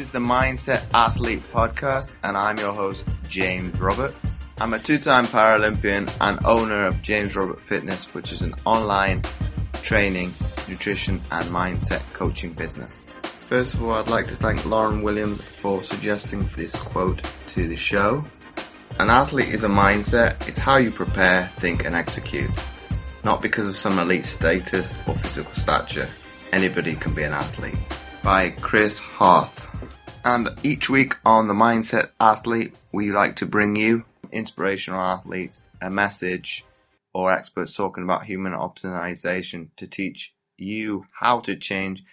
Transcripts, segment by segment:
is the Mindset Athlete Podcast, and I'm your host, James Roberts. I'm a two-time Paralympian and owner of James Robert Fitness, which is an online training, nutrition, and mindset coaching business. First of all, I'd like to thank Lauren Williams for suggesting this quote to the show. An athlete is a mindset. It's how you prepare, think, and execute. Not because of some elite status or physical stature. Anybody can be an athlete. By Chris Harth. And each week on the Mindset Athlete, we like to bring you inspirational athletes, a message, or experts talking about human optimization to teach you how to change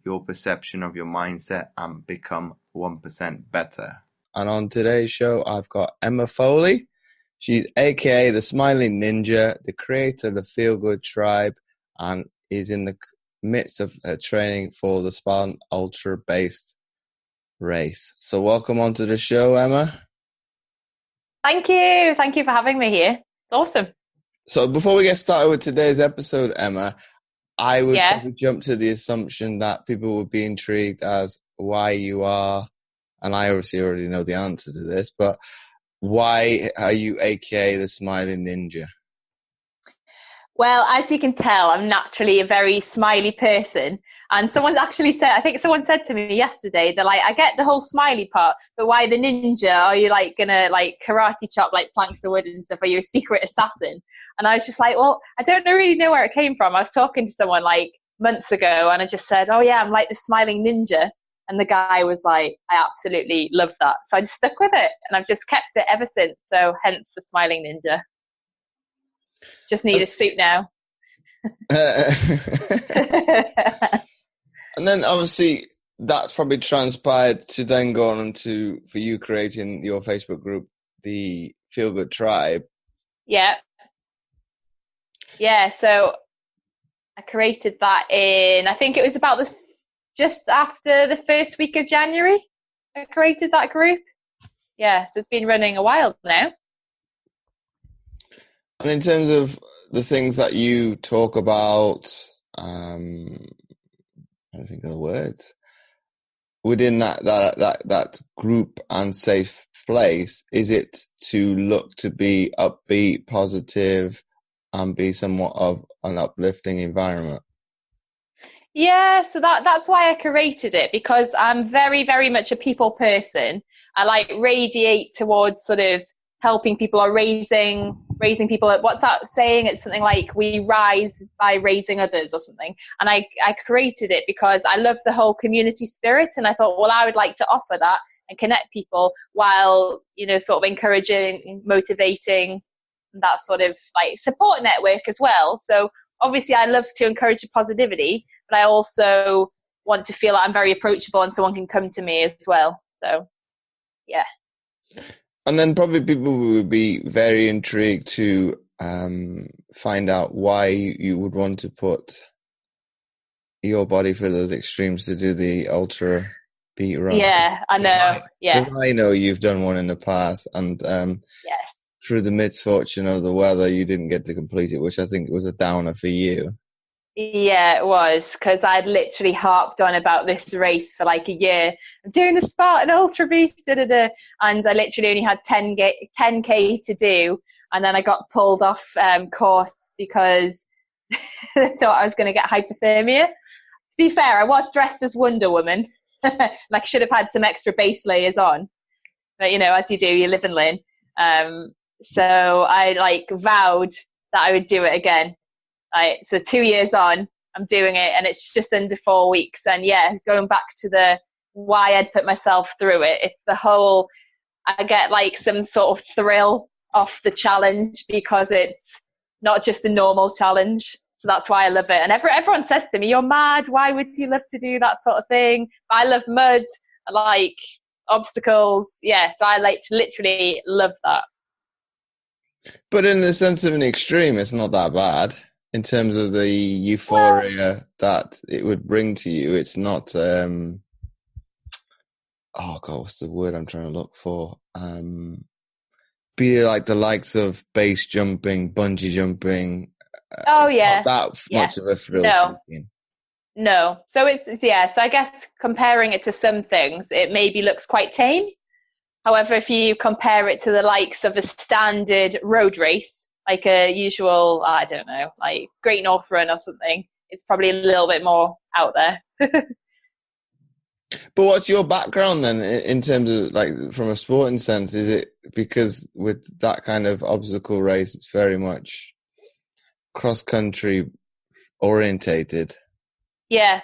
your perception of your mindset and become 1% better. And on today's show, I've got Emma Foley. She's aka the Smiling Ninja, the creator of the Feel Good Tribe, and is in the midst of training for the Spartan ultra-based race. So welcome onto the show, Emma. Thank you. Thank you for having me here. It's awesome. So before we get started with today's episode, Emma, I would probably jump to the assumption that people would be intrigued as why you are, and I obviously already know the answer to this, but why are you aka the Smiling Ninja? Well, as you can tell, I'm naturally a very smiley person. And someone actually said, I think someone said to me yesterday, they're like, I get the whole smiley part, but why the ninja? Are you like gonna like karate chop like planks of wood and stuff? Are you a secret assassin? And I was just like, well, I don't really know where it came from. I was talking to someone like months ago and I just said, oh yeah, I'm like the Smiling Ninja. And the guy was like, I absolutely love that. So I just stuck with it and I've just kept it ever since. So hence the Smiling Ninja. Just need a suit now. And then obviously that's probably transpired to then go on to, for you creating your Facebook group, the Feel Good Tribe. Yeah. Yeah. So I created that in, I think it was about just after the first week of January. I created that group. Yeah. So it's been running a while now. And in terms of the things that you talk about, I don't think of the words, within that group Unsafe Place, is it to look to be upbeat, positive, and be somewhat of an uplifting environment? Yeah, so that's why I created it, because I'm very, very much a people person. I like radiate towards sort of helping people or raising people. What's that saying? It's something like we rise by raising others or something. And I created it because I love the whole community spirit. And I thought, well, I would like to offer that and connect people while, you know, sort of encouraging, motivating, that sort of like support network as well. So obviously I love to encourage positivity, but I also want to feel that I'm very approachable and someone can come to me as well. So, yeah. And then probably people would be very intrigued to find out why you would want to put your body through those extremes to do the ultra beat run. Yeah, I know. Yeah, because I know you've done one in the past, and yes, through the misfortune of the weather, you didn't get to complete it, which I think was a downer for you. Yeah, it was, because I'd literally harped on about this race for like a year. I'm doing the Spartan Ultra Beast, and I literally only had 10K to do, and then I got pulled off course because I thought I was going to get hypothermia. To be fair, I was dressed as Wonder Woman. Like I should have had some extra base layers on, but you know, as you do, you live and learn. So I like vowed that I would do it again. So 2 years on, I'm doing it, and it's just under 4 weeks. And yeah, going back to the why I'd put myself through it, it's the whole, I get like some sort of thrill off the challenge because it's not just a normal challenge. So that's why I love it. And everyone says to me, you're mad. Why would you love to do that sort of thing? But I love mud. I like obstacles. Yeah. So I like to literally love that. But in the sense of an extreme, it's not that bad. In terms of the euphoria that it would bring to you, it's not, oh God, what's the word I'm trying to look for? Be like the likes of base jumping, bungee jumping. Oh, yeah. Not that much of a thrill. No. No. So yeah. So I guess comparing it to some things, it maybe looks quite tame. However, if you compare it to the likes of a standard road race, like a usual, I don't know, like Great North Run or something, it's probably a little bit more out there. But what's your background then in terms of like from a sporting sense? Is it because with that kind of obstacle race, it's very much cross country orientated? Yeah.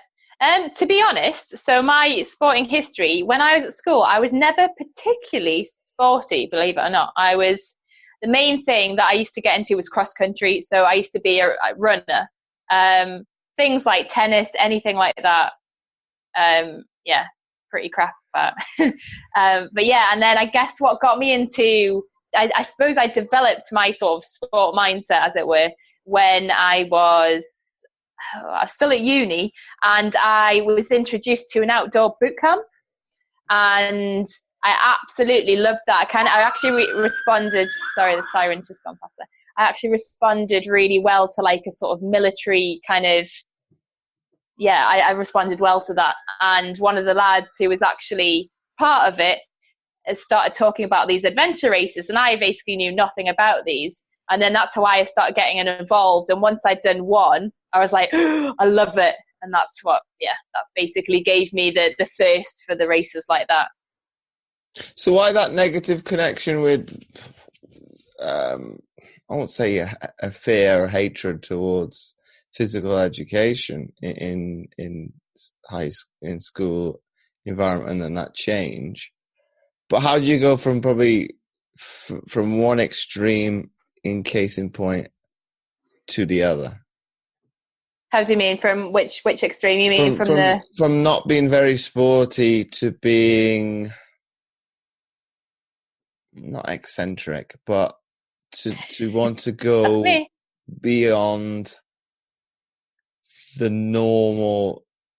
To be honest, so my sporting history, when I was at school, I was never particularly sporty, believe it or not. The main thing that I used to get into was cross country. So I used to be a runner. Um, Things like tennis, anything like that. Yeah, pretty crap about. But yeah, and then I guess what got me into, I suppose I developed my sort of sport mindset, as it were, when I was still at uni, and I was introduced to an outdoor boot camp, and I absolutely loved that. I actually responded. Sorry, the siren's just gone past there. I actually responded really well to like a sort of military kind of. Yeah, I responded well to that. And one of the lads who was actually part of it has started talking about these adventure races, and I basically knew nothing about these. And then that's how I started getting involved. And once I'd done one, I was like, oh, I love it. And that's basically gave me the thirst for the races like that. So why that negative connection with, I won't say a fear or hatred towards physical education in in school environment and that change? But how do you go from probably from one extreme in case in point to the other? How do you mean from which extreme? You mean from not being very sporty to being not eccentric, but to want to go beyond the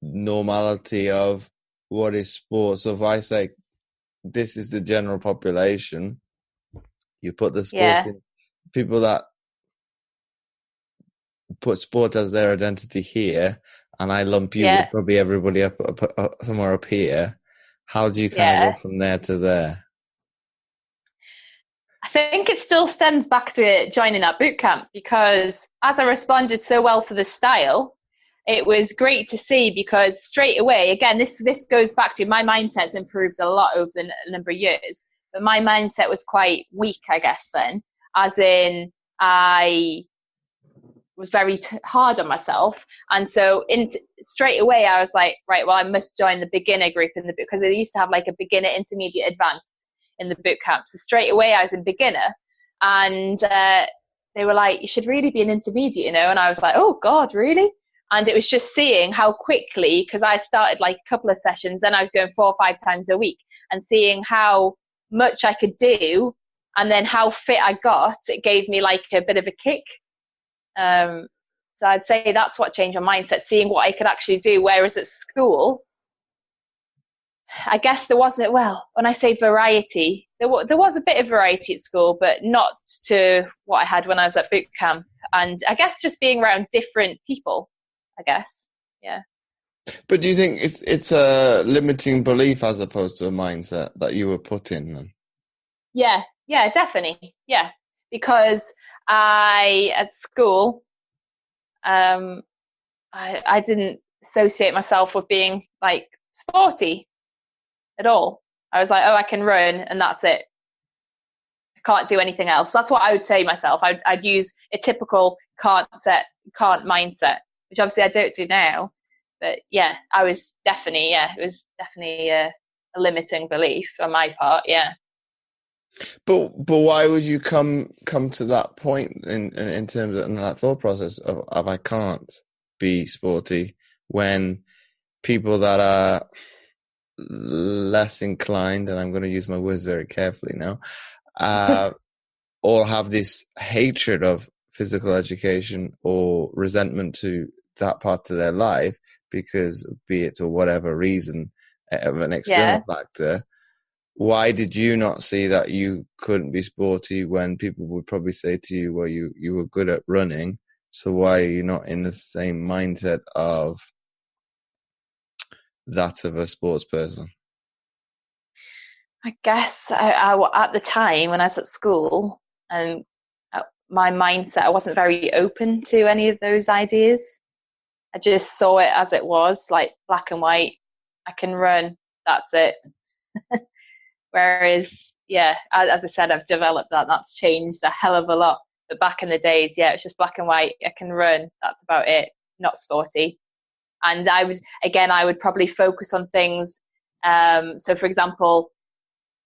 normality of what is sport. So if I say this is the general population, you put the sport in people that put sport as their identity here, and I lump you with probably everybody up somewhere up here. How do you kind of go from there to there? I think it still stems back to joining that boot camp, because as I responded so well to the style, it was great to see, because straight away, again, this goes back to my mindset's improved a lot over the number of years, but my mindset was quite weak, I guess, then, as in I was very hard on myself. And so straight away, I was like, right, well, I must join the beginner group because they used to have like a beginner, intermediate, advanced in the boot camp. So straight away I was in beginner, and they were like, you should really be an intermediate, and I was like, oh God, really? And it was just seeing how quickly, because I started like a couple of sessions, then I was going 4 or 5 times a week, and seeing how much I could do and then how fit I got, it gave me like a bit of a kick. So I'd say that's what changed my mindset, seeing what I could actually do. Whereas at school, I guess there wasn't, well, when I say variety, there was a bit of variety at school, but not to what I had when I was at boot camp. And I guess just being around different people, I guess. Yeah. But do you think it's a limiting belief as opposed to a mindset that you were put in then? Yeah, definitely. Yeah. Because at school, I didn't associate myself with being like sporty at all. I was like, oh, I can run and that's it. I can't do anything else. That's what I would say myself. I'd use a typical can't mindset, which obviously I don't do now. But yeah, it was definitely a limiting belief on my part. Yeah. But why would you come to that point in terms of that thought process of I can't be sporty when people that are less inclined, and I'm going to use my words very carefully now, or have this hatred of physical education or resentment to that part of their life because, be it for whatever reason, of an external factor. Why did you not see that you couldn't be sporty when people would probably say to you, well, you were good at running, so why are you not in the same mindset of that of a sports person? I guess at the time when I was at school, and my mindset, I wasn't very open to any of those ideas. I just saw it as it was, like black and white. I can run, that's it. Whereas, yeah, as I said, I've developed that. That's changed a hell of a lot. But back in the days, yeah, it's just black and white. I can run, that's about it. Not sporty. And I would probably focus on things. So, for example,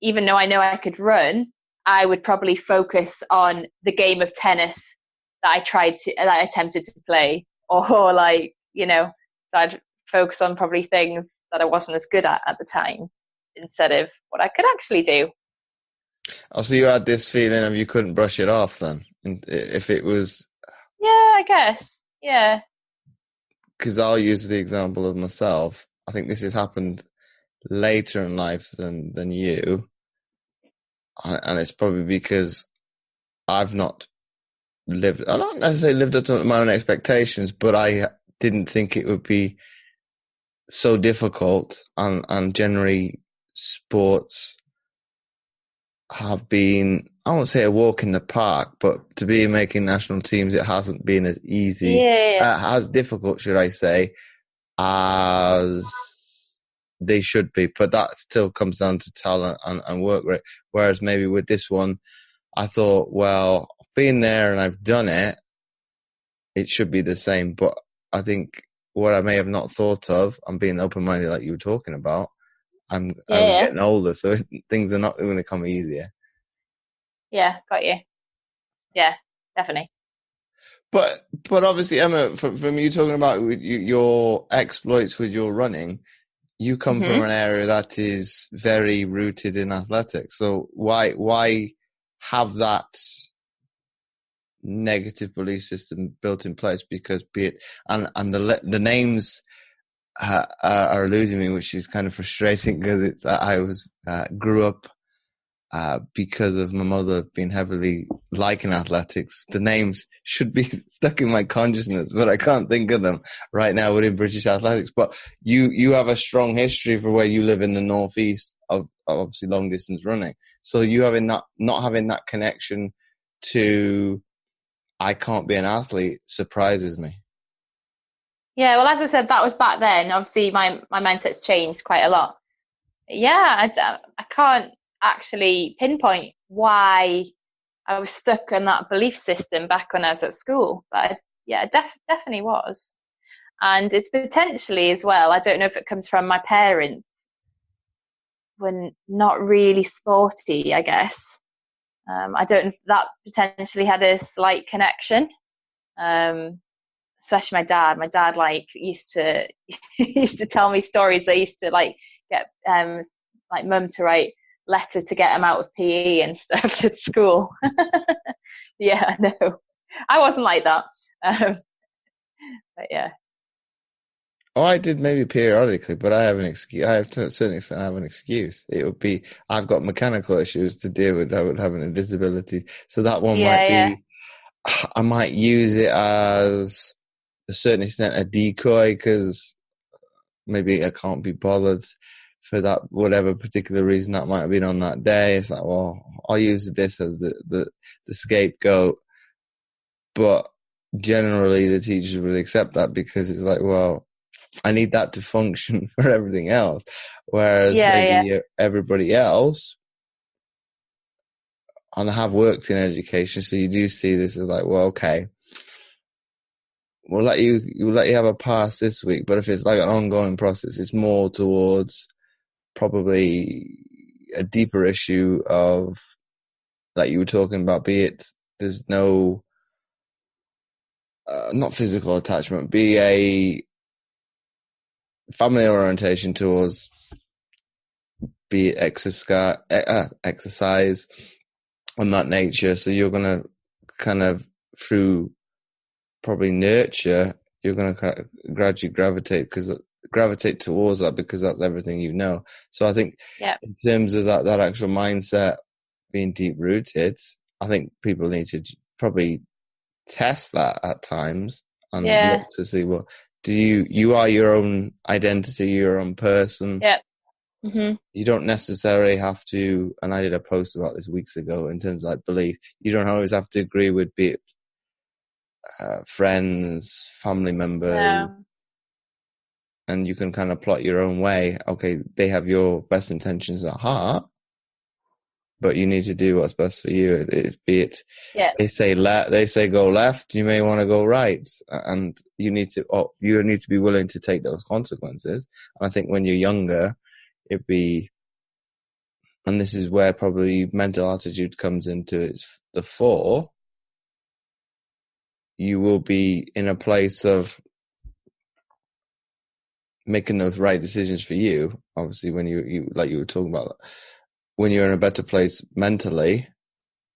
even though I know I could run, I would probably focus on the game of tennis that I attempted to play, or like, I'd focus on probably things that I wasn't as good at the time instead of what I could actually do. Oh, so you had this feeling of you couldn't brush it off then? And if it was... Yeah, I guess. Yeah. Because I'll use the example of myself. I think this has happened later in life than you. And it's probably because I've not I don't necessarily lived up to my own expectations, but I didn't think it would be so difficult. And generally, sports have been, I won't say a walk in the park, but to be making national teams, it hasn't been as easy, as difficult, should I say, as they should be. But that still comes down to talent and work rate. Whereas maybe with this one, I thought, well, I've been there and I've done it. It should be the same. But I think what I may have not thought of, I'm being open-minded like you were talking about, I was getting older, so things are not going to come easier. Yeah, got you. Yeah, definitely. But obviously, Emma, from you talking about your exploits with your running, you come from an area that is very rooted in athletics. So why have that negative belief system built in place? Because be it and the names are eluding me, which is kind of frustrating because I grew up because of my mother being heavily liking athletics. The names should be stuck in my consciousness, but I can't think of them right now within British athletics. But you have a strong history for where you live in the northeast of obviously long distance running. So you not having that connection to I can't be an athlete surprises me. Yeah, well, as I said, that was back then. Obviously, my mindset's changed quite a lot. Yeah, I can't actually pinpoint why I was stuck in that belief system back when I was at school. But definitely was. And it's potentially as well, I don't know if it comes from my parents, when not really sporty, I guess. I don't know if that potentially had a slight connection. Especially my dad. My dad used to tell me stories. They used to get mum to write letter to get him out of PE and stuff at school. Yeah, no, I wasn't like that. But yeah. Oh, I did maybe periodically, but I have an excuse. I have to a certain extent. I have an excuse. It would be I've got mechanical issues to deal with. I would have a disability, so that one might be. I might use it as a certain extent a decoy because maybe I can't be bothered for that whatever particular reason that might have been on that day. It's like, well, I'll use this as the scapegoat, but generally the teachers will accept that because it's like, well, I need that to function for everything else. Whereas maybe everybody else, and I have worked in education, so you do see this as like, well, okay, we'll let you have a pass this week, but if it's like an ongoing process, it's more towards probably a deeper issue of that you were talking about, be it there's no not physical attachment, be a family orientation towards be it exercise on that nature. So you're going to kind of through probably nurture, you're going to kind of gradually gravitate towards that because that's everything you know. So I think in terms of that actual mindset being deep rooted, I think people need to probably test that at times and look to see, well, you are your own identity, your own person. Yeah. Mm-hmm. You don't necessarily have to, and I did a post about this weeks ago in terms of like belief. You don't always have to agree with, be it friends, family members, No. and you can kind of plot your own way. Okay, they have your best intentions at heart, but you need to do what's best for you. Be it Yeah. they say go left, you may want to go right, and you need to be willing to take those consequences. And I think when you're younger, and this is where probably mental attitude comes into the fore. You will be in a place of making those right decisions for you. Obviously, when you like you were talking about, when you're in a better place mentally,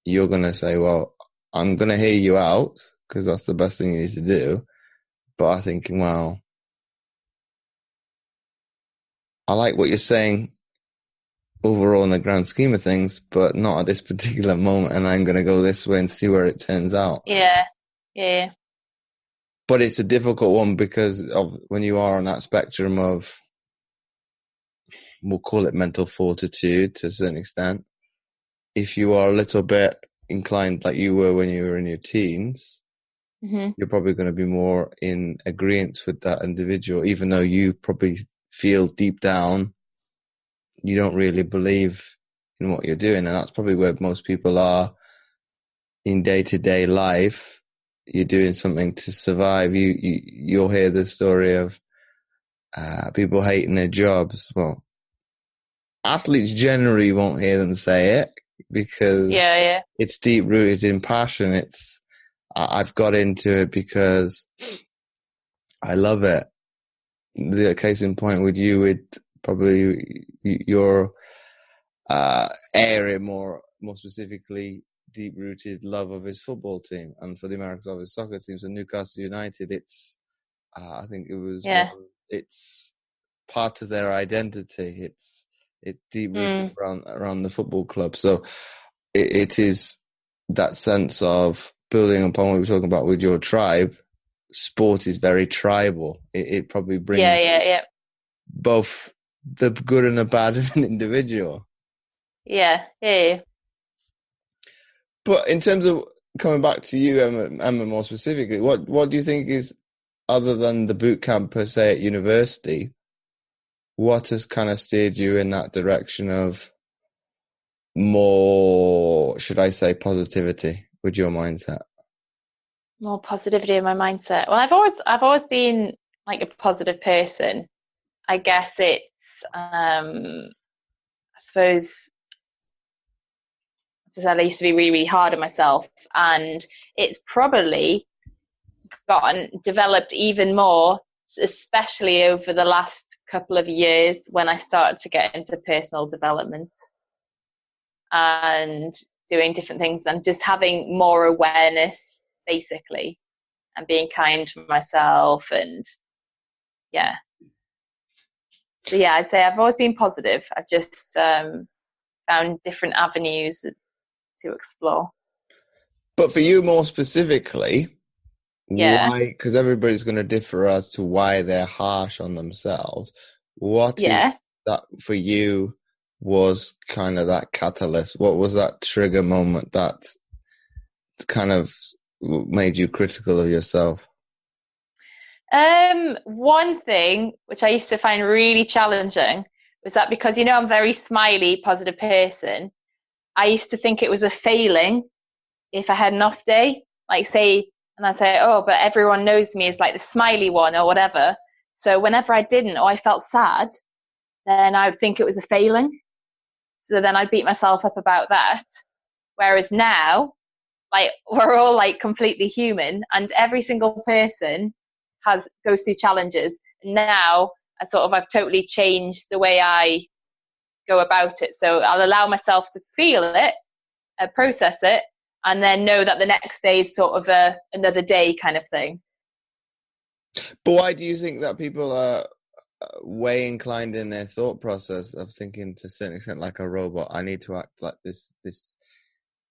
you're going to say, well, I'm going to hear you out because that's the best thing you need to do. But I'm thinking, well, I like what you're saying overall in the grand scheme of things, but not at this particular moment. And I'm going to go this way and see where it turns out. Yeah. Yeah. But it's a difficult one because of when you are on that spectrum of, we'll call it mental fortitude to a certain extent. If you are a little bit inclined like you were when you were in your teens, Mm-hmm. you're probably going to be more in agreement with that individual, even though you probably feel deep down you don't really believe in what you're doing. And that's probably where most people are in day-to-day life. You're doing something to survive. You'll hear the story of people hating their jobs. Well, athletes generally won't hear them say it because it's deep-rooted in passion. I've got into it because I love it. The case in point with you, with probably your area more specifically, deep-rooted love of his football team, and for the Americans of his soccer team. So Newcastle United, it's I think it was it's part of their identity. It's deep-rooted around the football club. So it is that sense of building upon what we were talking about with your tribe. Sport is very tribal. It probably brings both the good and the bad in an individual. Yeah. But in terms of coming back to you, Emma, more specifically, what do you think is, other than the boot camp per se at university, what has kind of steered you in that direction of more, should I say, positivity with your mindset? More positivity in my mindset. Well, I've always been like a positive person. I guess it's I suppose, as I said, I used to be really, really hard on myself, and it's probably developed even more, especially over the last couple of years when I started to get into personal development and doing different things and just having more awareness, basically, and being kind to myself. And so I'd say I've always been positive. I've just found different avenues to explore. But for you more specifically, why? Because everybody's going to differ as to why they're harsh on themselves. What is that for you was kind of that catalyst? What was that trigger moment that kind of made you critical of yourself? One thing which I used to find really challenging was that, because I'm a very smiley, positive person, I used to think it was a failing if I had an off day, like and I say, oh, but everyone knows me as like the smiley one or whatever. So whenever I didn't, or I felt sad, then I would think it was a failing. So then I'd beat myself up about that. Whereas now, like, we're all like completely human, and every single person goes through challenges. And now I've totally changed the way I go about it. So I'll allow myself to feel it, process it, and then know that the next day is sort of another day kind of thing. But why do you think that people are way inclined in their thought process of thinking to a certain extent like a robot? I need to act like this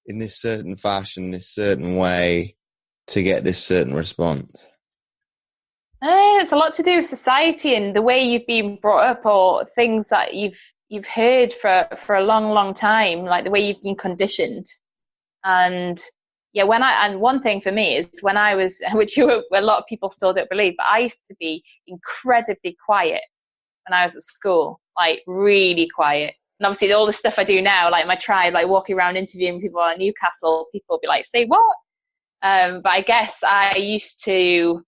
in this certain fashion, this certain way to get this certain response. it's a lot to do with society and the way you've been brought up, or things that you've heard for a long, long time, like the way you've been conditioned. And yeah, and one thing for me is when I was, which a lot of people still don't believe, but I used to be incredibly quiet when I was at school, like really quiet. And obviously all the stuff I do now, like my tribe, like walking around interviewing people at Newcastle, people will be like, say what? But I guess I used to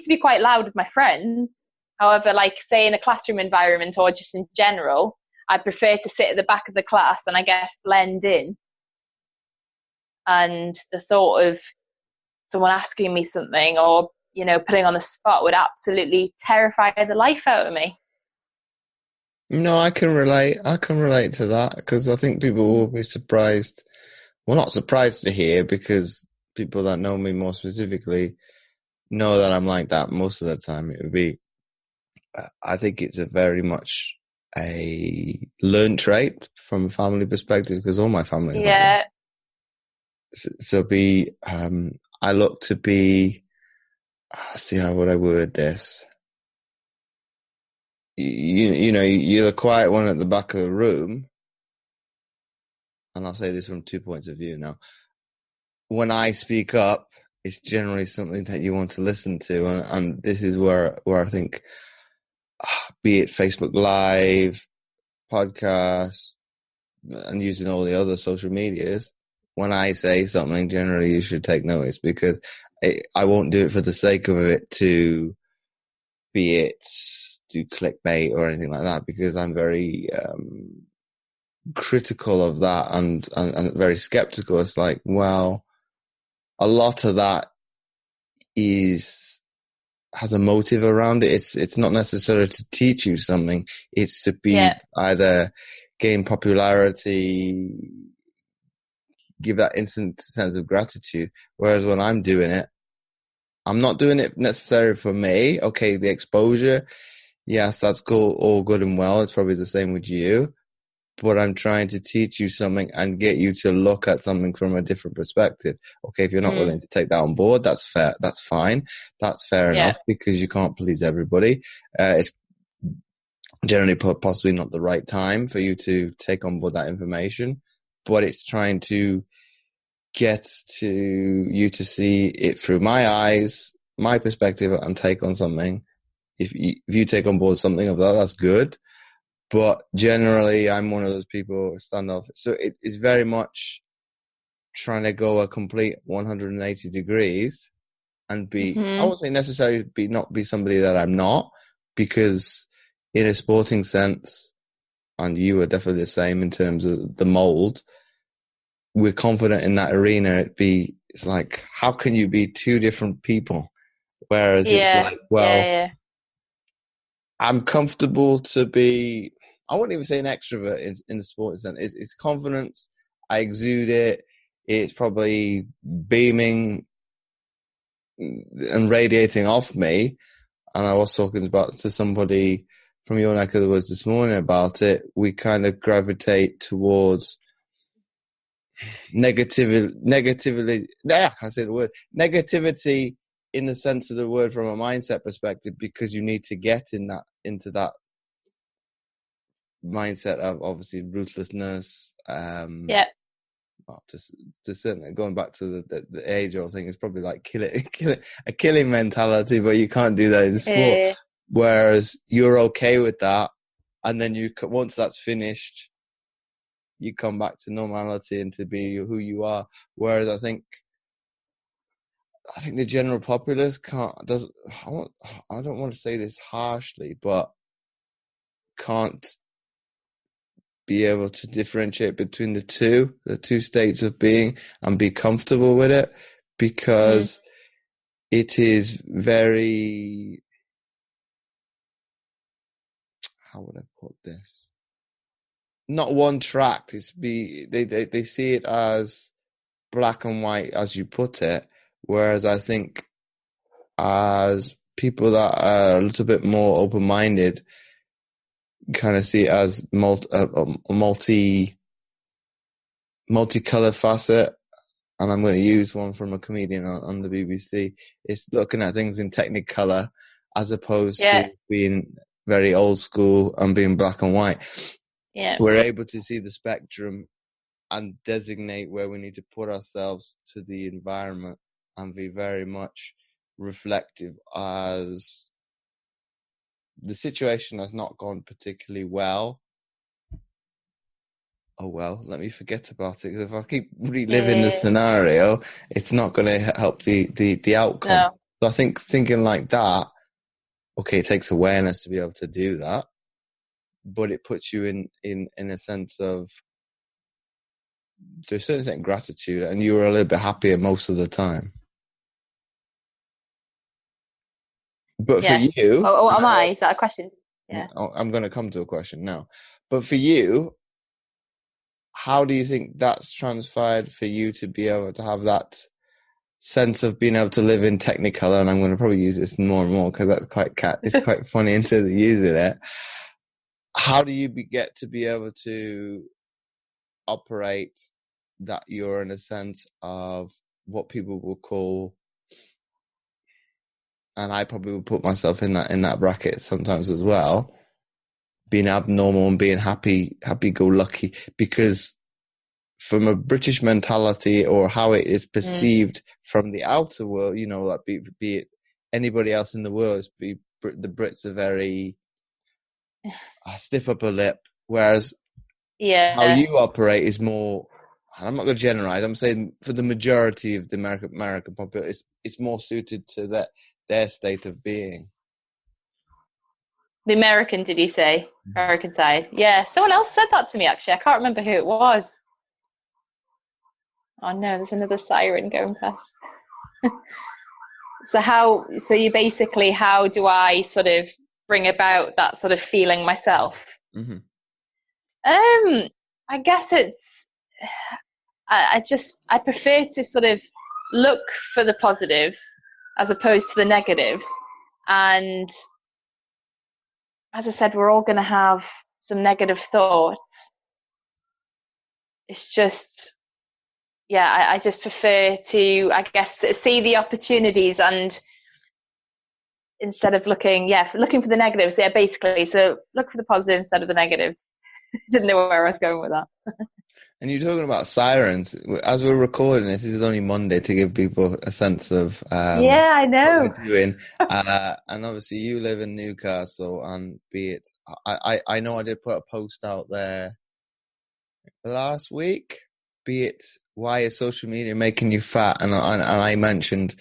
be quite loud with my friends. However, like say in a classroom environment or just in general, I prefer to sit at the back of the class and I guess blend in. And the thought of someone asking me something or, putting on the spot would absolutely terrify the life out of me. No, I can relate. I can relate to that because I think people will be surprised. Well, not surprised to hear, because people that know me more specifically know that I'm like that most of the time. It would be, I think it's a very much a learned trait from a family perspective, because all my family is like that. So I look to be, see how would I word this? You're the quiet one at the back of the room. And I'll say this from 2 points of view now. When I speak up, it's generally something that you want to listen to. And this is where I think, be it Facebook Live, podcast, and using all the other social medias, when I say something, generally you should take notice, because I won't do it for the sake of it to do clickbait or anything like that, because I'm very critical of that and very skeptical. It's like, well, a lot of that has a motive around it. It's not necessarily to teach you something. It's to be either gain popularity, give that instant sense of gratitude. Whereas when I'm doing it, I'm not doing it necessarily for me. Okay, the exposure, yes, that's cool, all good and well. It's probably the same with you. But I'm trying to teach you something and get you to look at something from a different perspective. Okay, if you're not willing to take that on board, that's fair. That's fine. That's fair enough, because you can't please everybody. It's generally possibly not the right time for you to take on board that information, but it's trying to get to you to see it through my eyes, my perspective, and take on something. If you take on board something of that, that's good. But generally, I'm one of those people standoff. So it is very much trying to go a complete 180 degrees and be, I won't say necessarily not be somebody that I'm not, because in a sporting sense, and you are definitely the same in terms of the mold, we're confident in that arena. It's like, how can you be two different people? Whereas it's like, well, I'm comfortable to be, I wouldn't even say an extrovert in the sporting sense. It's confidence. I exude it. It's probably beaming and radiating off me. And I was talking to somebody from your neck of the woods this morning about it. We kind of gravitate towards negativity. I can't say the word. Negativity in the sense of the word from a mindset perspective, because you need to get into that mindset of obviously ruthlessness. To certainly going back to the age-old thing, it's probably like a killing mentality, but you can't do that in sport. Whereas you're okay with that, and then once that's finished, you come back to normality and to be who you are. Whereas I think the general populace I don't want to say this harshly, but can't be able to differentiate between the two states of being and be comfortable with it, because it is very, how would I put this? Not one track. They see it as black and white, as you put it. Whereas I think as people that are a little bit more open-minded kind of see it as multicolored facet. And I'm going to use one from a comedian on the BBC. It's looking at things in Technicolor as opposed Yeah. to being very old school and being black and white. Yeah. We're able to see the spectrum and designate where we need to put ourselves to the environment and be very much reflective as the situation has not gone particularly well. Oh, well, let me forget about it, because if I keep reliving the scenario, it's not going to help the outcome. No. So I think thinking like that, okay, it takes awareness to be able to do that, but it puts you in a sense of, to a certain extent, gratitude, and you were a little bit happier most of the time. But for you... Oh, am I? Is that a question? Yeah. I'm going to come to a question now. But for you, how do you think that's transpired for you to be able to have that sense of being able to live in Technicolor? And I'm going to probably use this more and more because that's it's quite funny in terms of using it. How do you get to be able to operate that you're in a sense of what people will call, and I probably would put myself in that bracket sometimes as well, being abnormal and being happy-go-lucky, because from a British mentality, or how it is perceived from the outer world, you know, like be it anybody else in the world, the Brits are very stiff upper lip, whereas how you operate is more, I'm not going to generalize, I'm saying for the majority of the American population, it's more suited to their state of being. The American, did you say? American side. Yeah, someone else said that to me, actually. I can't remember who it was. Oh no, there's another siren going past. So you basically, how do I sort of bring about that sort of feeling myself? Mm-hmm. I guess I prefer to sort of look for the positives as opposed to the negatives. And as I said, we're all going to have some negative thoughts. It's just, I just prefer to, I guess, see the opportunities, and instead of looking for the negatives, basically. So look for the positive instead of the negatives. Didn't know where I was going with that. And you're talking about sirens. As we're recording this is only Monday, to give people a sense of I know what we're doing. And obviously you live in Newcastle, and I know I did put a post out there last week, be it why is social media making you fat, and I mentioned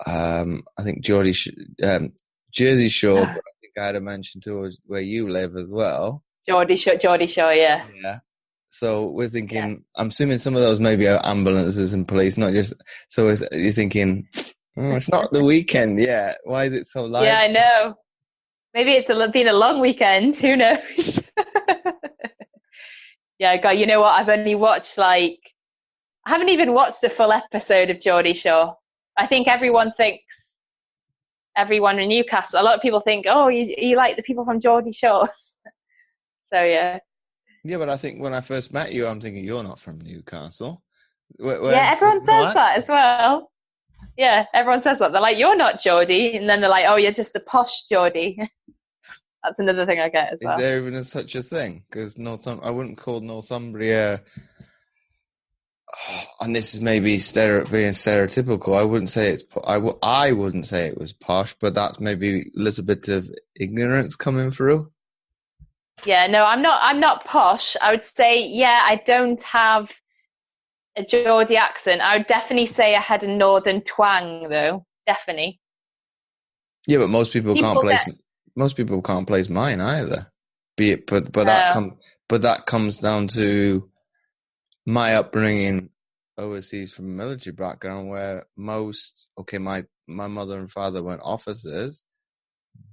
I think Jersey Shore, but I think I had a mention towards where you live as well. Geordie Shore, yeah. Yeah. So we're thinking, I'm assuming some of those maybe are ambulances and police, not just. So you're thinking, it's not the weekend yet. Why is it so light? Yeah, I know. Maybe it's been a long weekend. Who knows? Yeah, God, you know what? I've only watched I haven't even watched a full episode of Geordie Shore. I think everyone in Newcastle, a lot of people think, oh, you like the people from Geordie Shore. So, yeah. Yeah, but I think when I first met you, I'm thinking, you're not from Newcastle. Everyone says that as well. Yeah, everyone says that. They're like, you're not Geordie. And then they're like, oh, you're just a posh Geordie. That's another thing I get as well. Is there even such a thing? Because I wouldn't call Northumbria, and this is maybe being stereotypical. I wouldn't say I wouldn't say it was posh, but that's maybe a little bit of ignorance coming through. Yeah, no, I'm not posh. I would say, I don't have a Geordie accent. I would definitely say I had a northern twang, though. Definitely. Yeah, but most people can't place mine either. Be it, but that comes down to my upbringing overseas from a military background, where my mother and father weren't officers,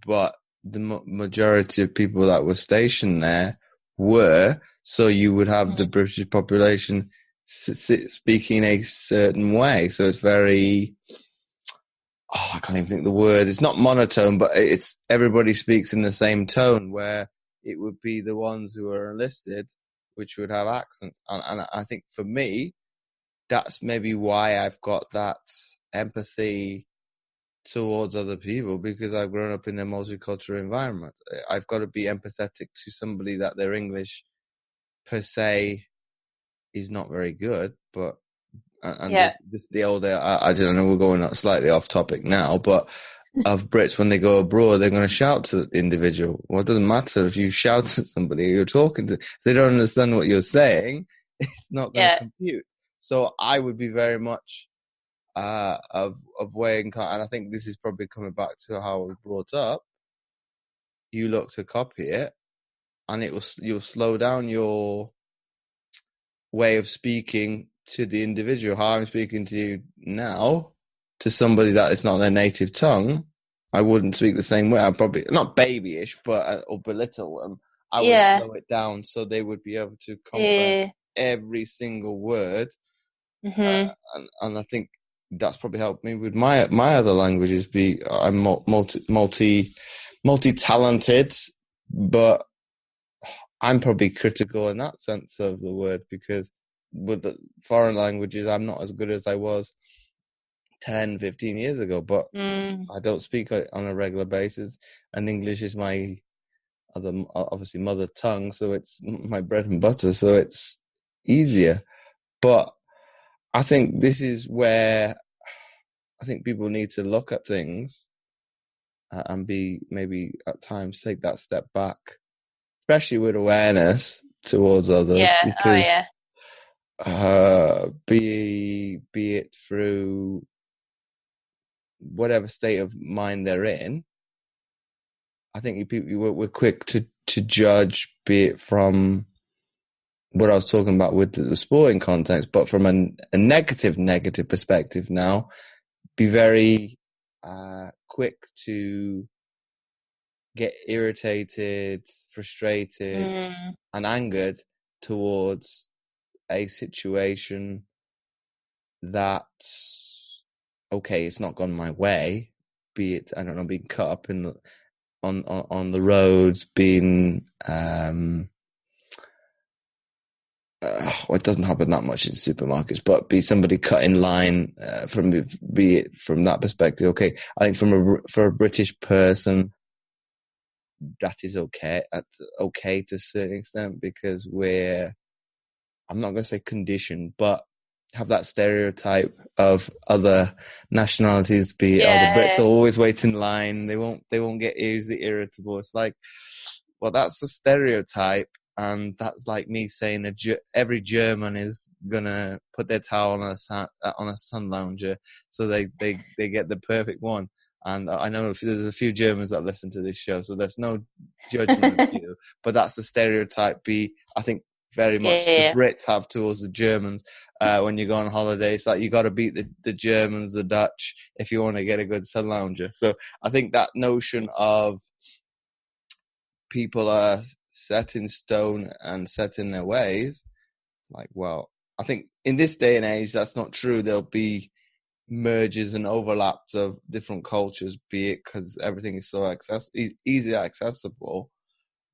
but the majority of people that were stationed there were. So you would have the British population speaking a certain way. So it's very, I can't even think the word. It's not monotone, but it's everybody speaks in the same tone, where it would be the ones who are enlisted, which would have accents. And I think for me, that's maybe why I've got that empathy towards other people because I've grown up in a multicultural environment. I've got to be empathetic to somebody that their English per se is not very good, but this the older I don't know, we're going slightly off topic now, but of Brits when they go abroad, they're going to shout to the individual. Well, it doesn't matter if you shout at somebody you're talking to. If they don't understand what you're saying, it's not going to compute. So I would be very much of weighing, and I think this is probably coming back to how I was brought up. You look to copy it, and you'll slow down your way of speaking to the individual. How I'm speaking to you now, to somebody that is not their native tongue, I wouldn't speak the same way. I'd probably not babyish, but or belittle them. I would slow it down so they would be able to comprehend every single word. And I think that's probably helped me with my other languages. I'm multi-talented, but I'm probably critical in that sense of the word, because with the foreign languages, I'm not as good as I was 10, 15 years ago, but I don't speak on a regular basis, and English is my obviously mother tongue, so it's my bread and butter, so it's easier. But I think this is where I think people need to look at things and be maybe at times take that step back, especially with awareness towards others, because be it through whatever state of mind they're in. I think we're quick to judge, be it from what I was talking about with the sporting context, but from a negative perspective now, be very quick to get irritated, frustrated, and angered towards a situation that, okay, it's not gone my way, be it, I don't know, being cut up on the roads, being it doesn't happen that much in supermarkets, but be somebody cut in line be it from that perspective. Okay, I think for a British person, that is okay. That's okay to a certain extent, because I'm not going to say conditioned, but have that stereotype of other nationalities. Be it, the Brits will always wait in line. They won't get easily irritable. It's like, well, that's a stereotype. And that's like me saying every German is gonna put their towel on a sun lounger, so they get the perfect one. And I know there's a few Germans that listen to this show, so there's no judgment of you. But that's the stereotype. I think very much the Brits have towards the Germans. When you go on holiday, it's like you got to beat the Germans, the Dutch, if you want to get a good sun lounger. So I think that notion of people are set in stone and set in their ways, like, well, I think in this day and age that's not true. There'll be merges and overlaps of different cultures, be it because everything is so easily accessible.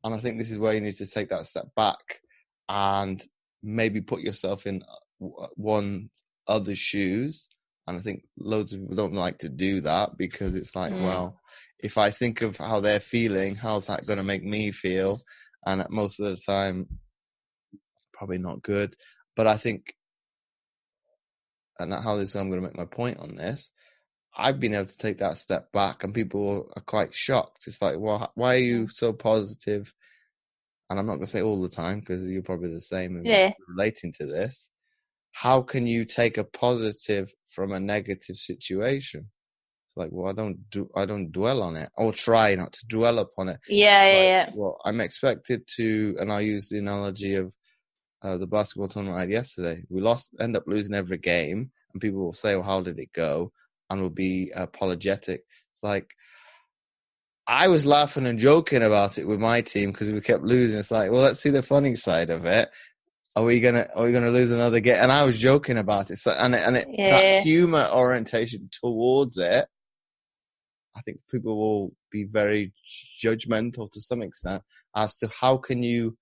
And I think this is where you need to take that step back and maybe put yourself in one other's shoes. And I think loads of people don't like to do that, because it's like, well, if I think of how they're feeling, how's that going to make me feel? And most of the time, probably not good. But I think, and how this, I'm going to make my point on this, I've been able to take that step back, and people are quite shocked. It's like, well, why are you so positive? And I'm not going to say all the time, because you're probably the same relating to this. How can you take a positive from a negative situation? It's like, well, I don't dwell on it, or try not to dwell upon it. Well, I'm expected to, and I use the analogy of the basketball tournament I had yesterday. We end up losing every game, and people will say, well, how did it go? And will be apologetic. It's like, I was laughing and joking about it with my team because we kept losing. It's like, well, let's see the funny side of it. Are we gonna lose another game? And I was joking about it. So, that humor orientation towards it, I think people will be very judgmental to some extent as to how can you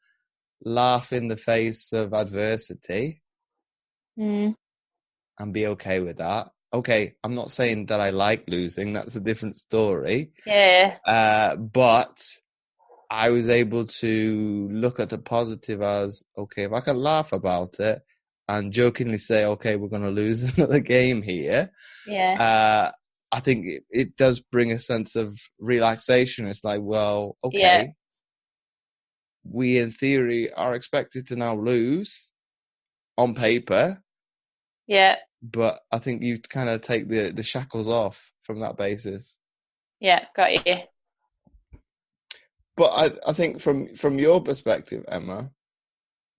laugh in the face of adversity and be okay with that, okay, I'm not saying that I like losing. That's a different story. Yeah. But I was able to look at the positive as, okay, if I can laugh about it and jokingly say, okay, we're going to lose another game here. Yeah. I think it does bring a sense of relaxation. It's like, well, okay, Yeah. we in theory are expected to now lose on paper. Yeah. But I think you kind of take the shackles off from that basis. Yeah. Got you. But I think from your perspective, Emma,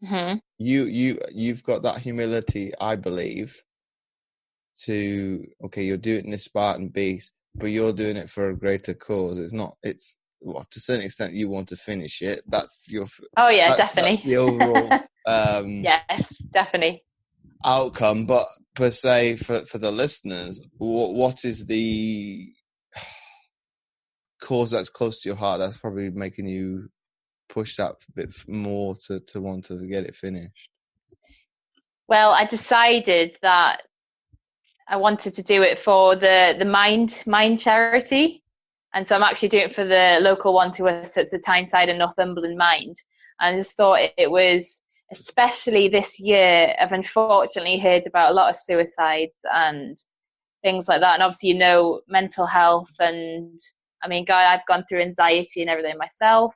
Mm-hmm. you've got that humility, I believe, to, okay, you're doing this Spartan beast, but you're doing it for a greater cause. It's well, to a certain extent you want to finish it. That's your Oh yeah, that's definitely. the overall Yes, definitely. outcome. But per se, for the listeners, what is the cause that's close to your heart that's probably making you push that a bit more to want to get it finished? Well, I decided that I wanted to do it for the Mind charity, and so I'm actually doing it for the local one to us. So it's the Tyneside and Northumberland Mind. And I just thought it was, especially this year, I've unfortunately heard about a lot of suicides and things like that. And obviously, mental health, and I mean, God, I've gone through anxiety and everything myself.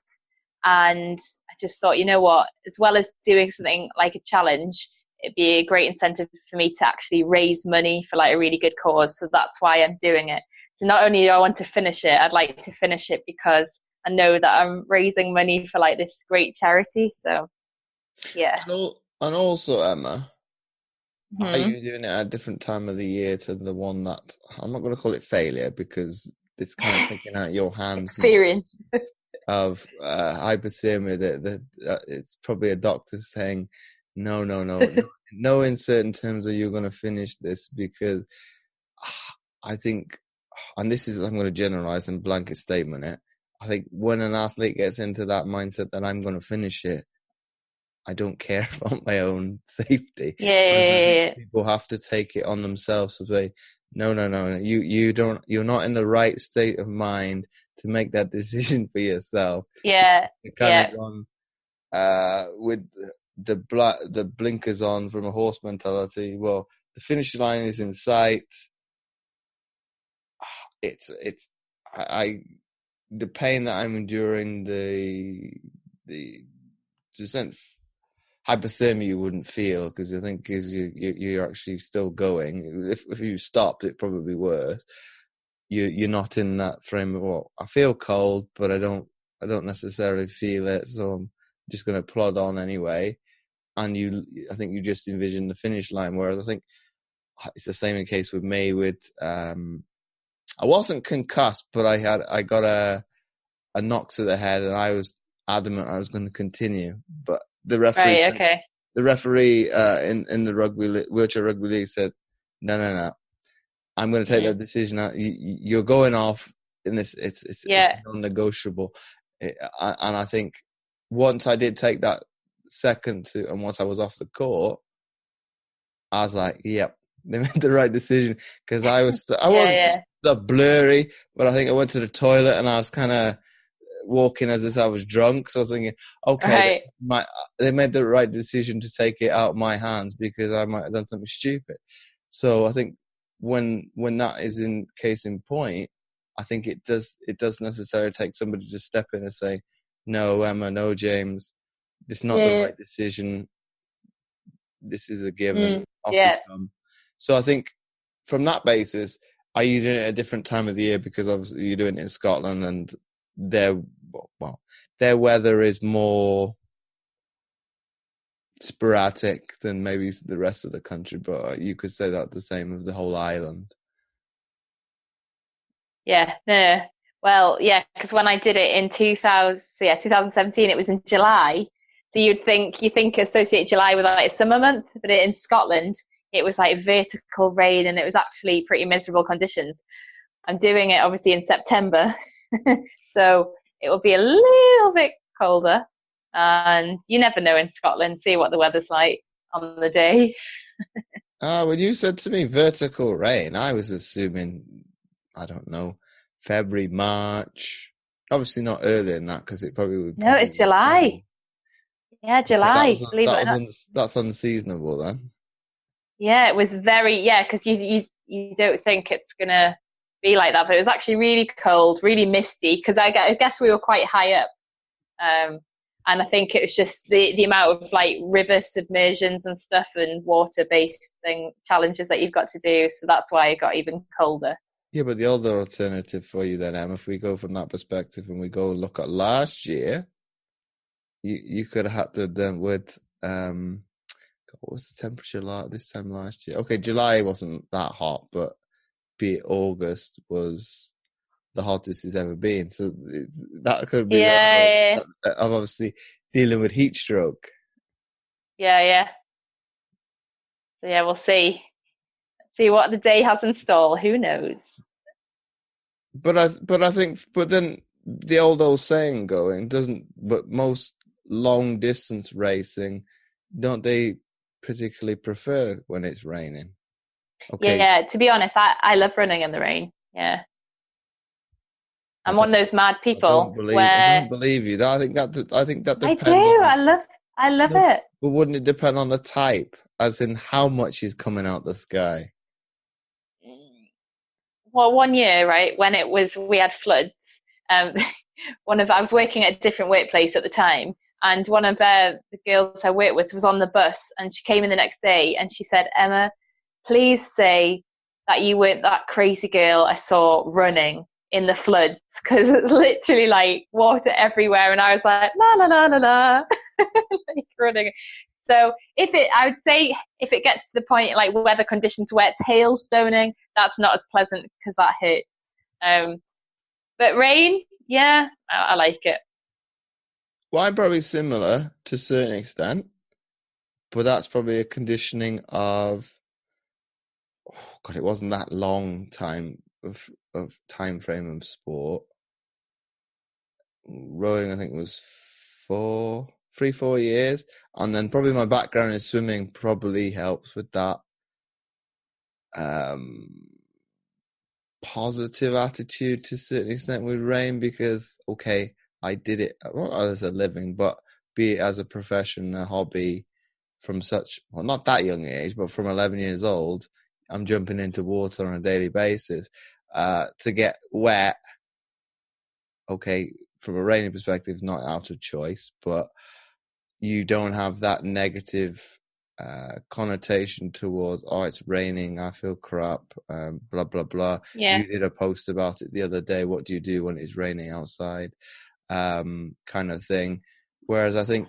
And I just thought, you know what, as well as doing something like a challenge, it'd be a great incentive for me to actually raise money for like a really good cause. So that's why I'm doing it. So not only do I want to finish it, I'd like to finish it because I know that I'm raising money for like this great charity. So yeah. And also, Emma, are Mm-hmm. you doing it at a different time of the year to the one that, I'm not going to call it failure because it's kind of taking out your hands Experience. of hypothermia, that it's probably a doctor saying, no, no in certain terms are you going to finish this, because I think, and this is, I'm going to generalize and blanket statement it, I think when an athlete gets into that mindset that I'm going to finish it, I don't care about my own safety. Whereas I think Yeah. people have to take it on themselves to say, no, you're not in the right state of mind to make that decision for yourself. Yeah. You're kind of gone with the blinkers on from a horse mentality. Well, the finish line is in sight. I the pain that I'm enduring, the descent hypothermia you wouldn't feel, because I think is you're actually still going. If you stopped, it'd probably be worse. You're not in that frame of, well, I feel cold, but I don't necessarily feel it, so I'm just going to plod on anyway. And I think you just envision the finish line. Whereas I think it's the same case with me. With I wasn't concussed, but I got a knock to the head, and I was adamant I was going to continue. But the referee, Right. Okay. in the wheelchair rugby league said, no, I'm going to take that decision. You're going off in this. It's non-negotiable. And I think once I did take that second and once I was off the court, I was like, yep, they made the right decision, because I wasn't blurry, but I think I went to the toilet and I was kind of walking as if I was drunk. So I was thinking, okay, they made the right decision to take it out of my hands, because I might have done something stupid. So I think when that is in case in point, I think it does necessarily take somebody to step in and say, no, Emma, no, James, this is not the right decision. This is a given. Off you come. So I think from that basis, are you doing it at a different time of the year? Because obviously you're doing it in Scotland, and their weather is more sporadic than maybe the rest of the country, but you could say that the same of the whole island. Yeah, no. Well, yeah, because when I did it in 2017, it was in July. So you think associate July with like a summer month, but in Scotland, it was like vertical rain, and it was actually pretty miserable conditions. I'm doing it obviously in September, so it will be a little bit colder. And you never know in Scotland, see what the weather's like on the day. When you said to me vertical rain, I was assuming, I don't know, February, March. Obviously not earlier than that because it probably would No, cover it's the sun. July. Yeah, Okay, July, believe it or not. that's unseasonable then. Yeah, it was because you don't think it's gonna be like that, but it was actually really cold, really misty, because I guess we were quite high up. Um, and I think it was just the amount of like river submersions and stuff and water based thing challenges that you've got to do. So that's why it got even colder. Yeah, but the other alternative for you then, Em, if we go from that perspective and we go look at last year, you could have had to have done with God, what was the temperature like this time last year? Okay, July wasn't that hot, but be it August was the hottest it's ever been. So that could be the Yeah, other of obviously dealing with heat stroke. yeah. So yeah, we'll see. See what the day has in store. Who knows? But I think then the old saying going doesn't. But most long distance racing, don't they particularly prefer when it's raining? Okay, Yeah, to be honest, I love running in the rain. Yeah. I I'm one don't. of those mad people I where don't believe you. I think that I do. depends on. I love No, it. but wouldn't it depend on the type, as in how much is coming out the sky? Well, one year, right, when we had floods, um, I was working at a different workplace at the time, and one of the girls I worked with was on the bus, and she came in the next day and she said, Emma, please say that you weren't that crazy girl I saw running in the floods, because it's literally like water everywhere, and I was like, la la la la la, like running. So I would say if it gets to the point like weather conditions where it's hailstoning, that's not as pleasant because that hurts. Um, but rain, yeah, I like it. Well, I'm probably similar to a certain extent, but that's probably a conditioning of, oh God, it wasn't that long time of time frame of sport. Rowing, I think, was 4 years, and then probably my background in swimming probably helps with that. Um, Positive attitude to a certain extent with rain because okay, I did it not as a living, but be it as a profession, a hobby from not that young age, but from 11 years old, I'm jumping into water on a daily basis. To get wet, okay, from a rainy perspective, not out of choice, but you don't have that negative connotation towards, oh, it's raining, I feel crap, blah blah blah. Yeah, You did a post about it the other day. What do you do when it's raining outside? Kind of thing. Whereas I think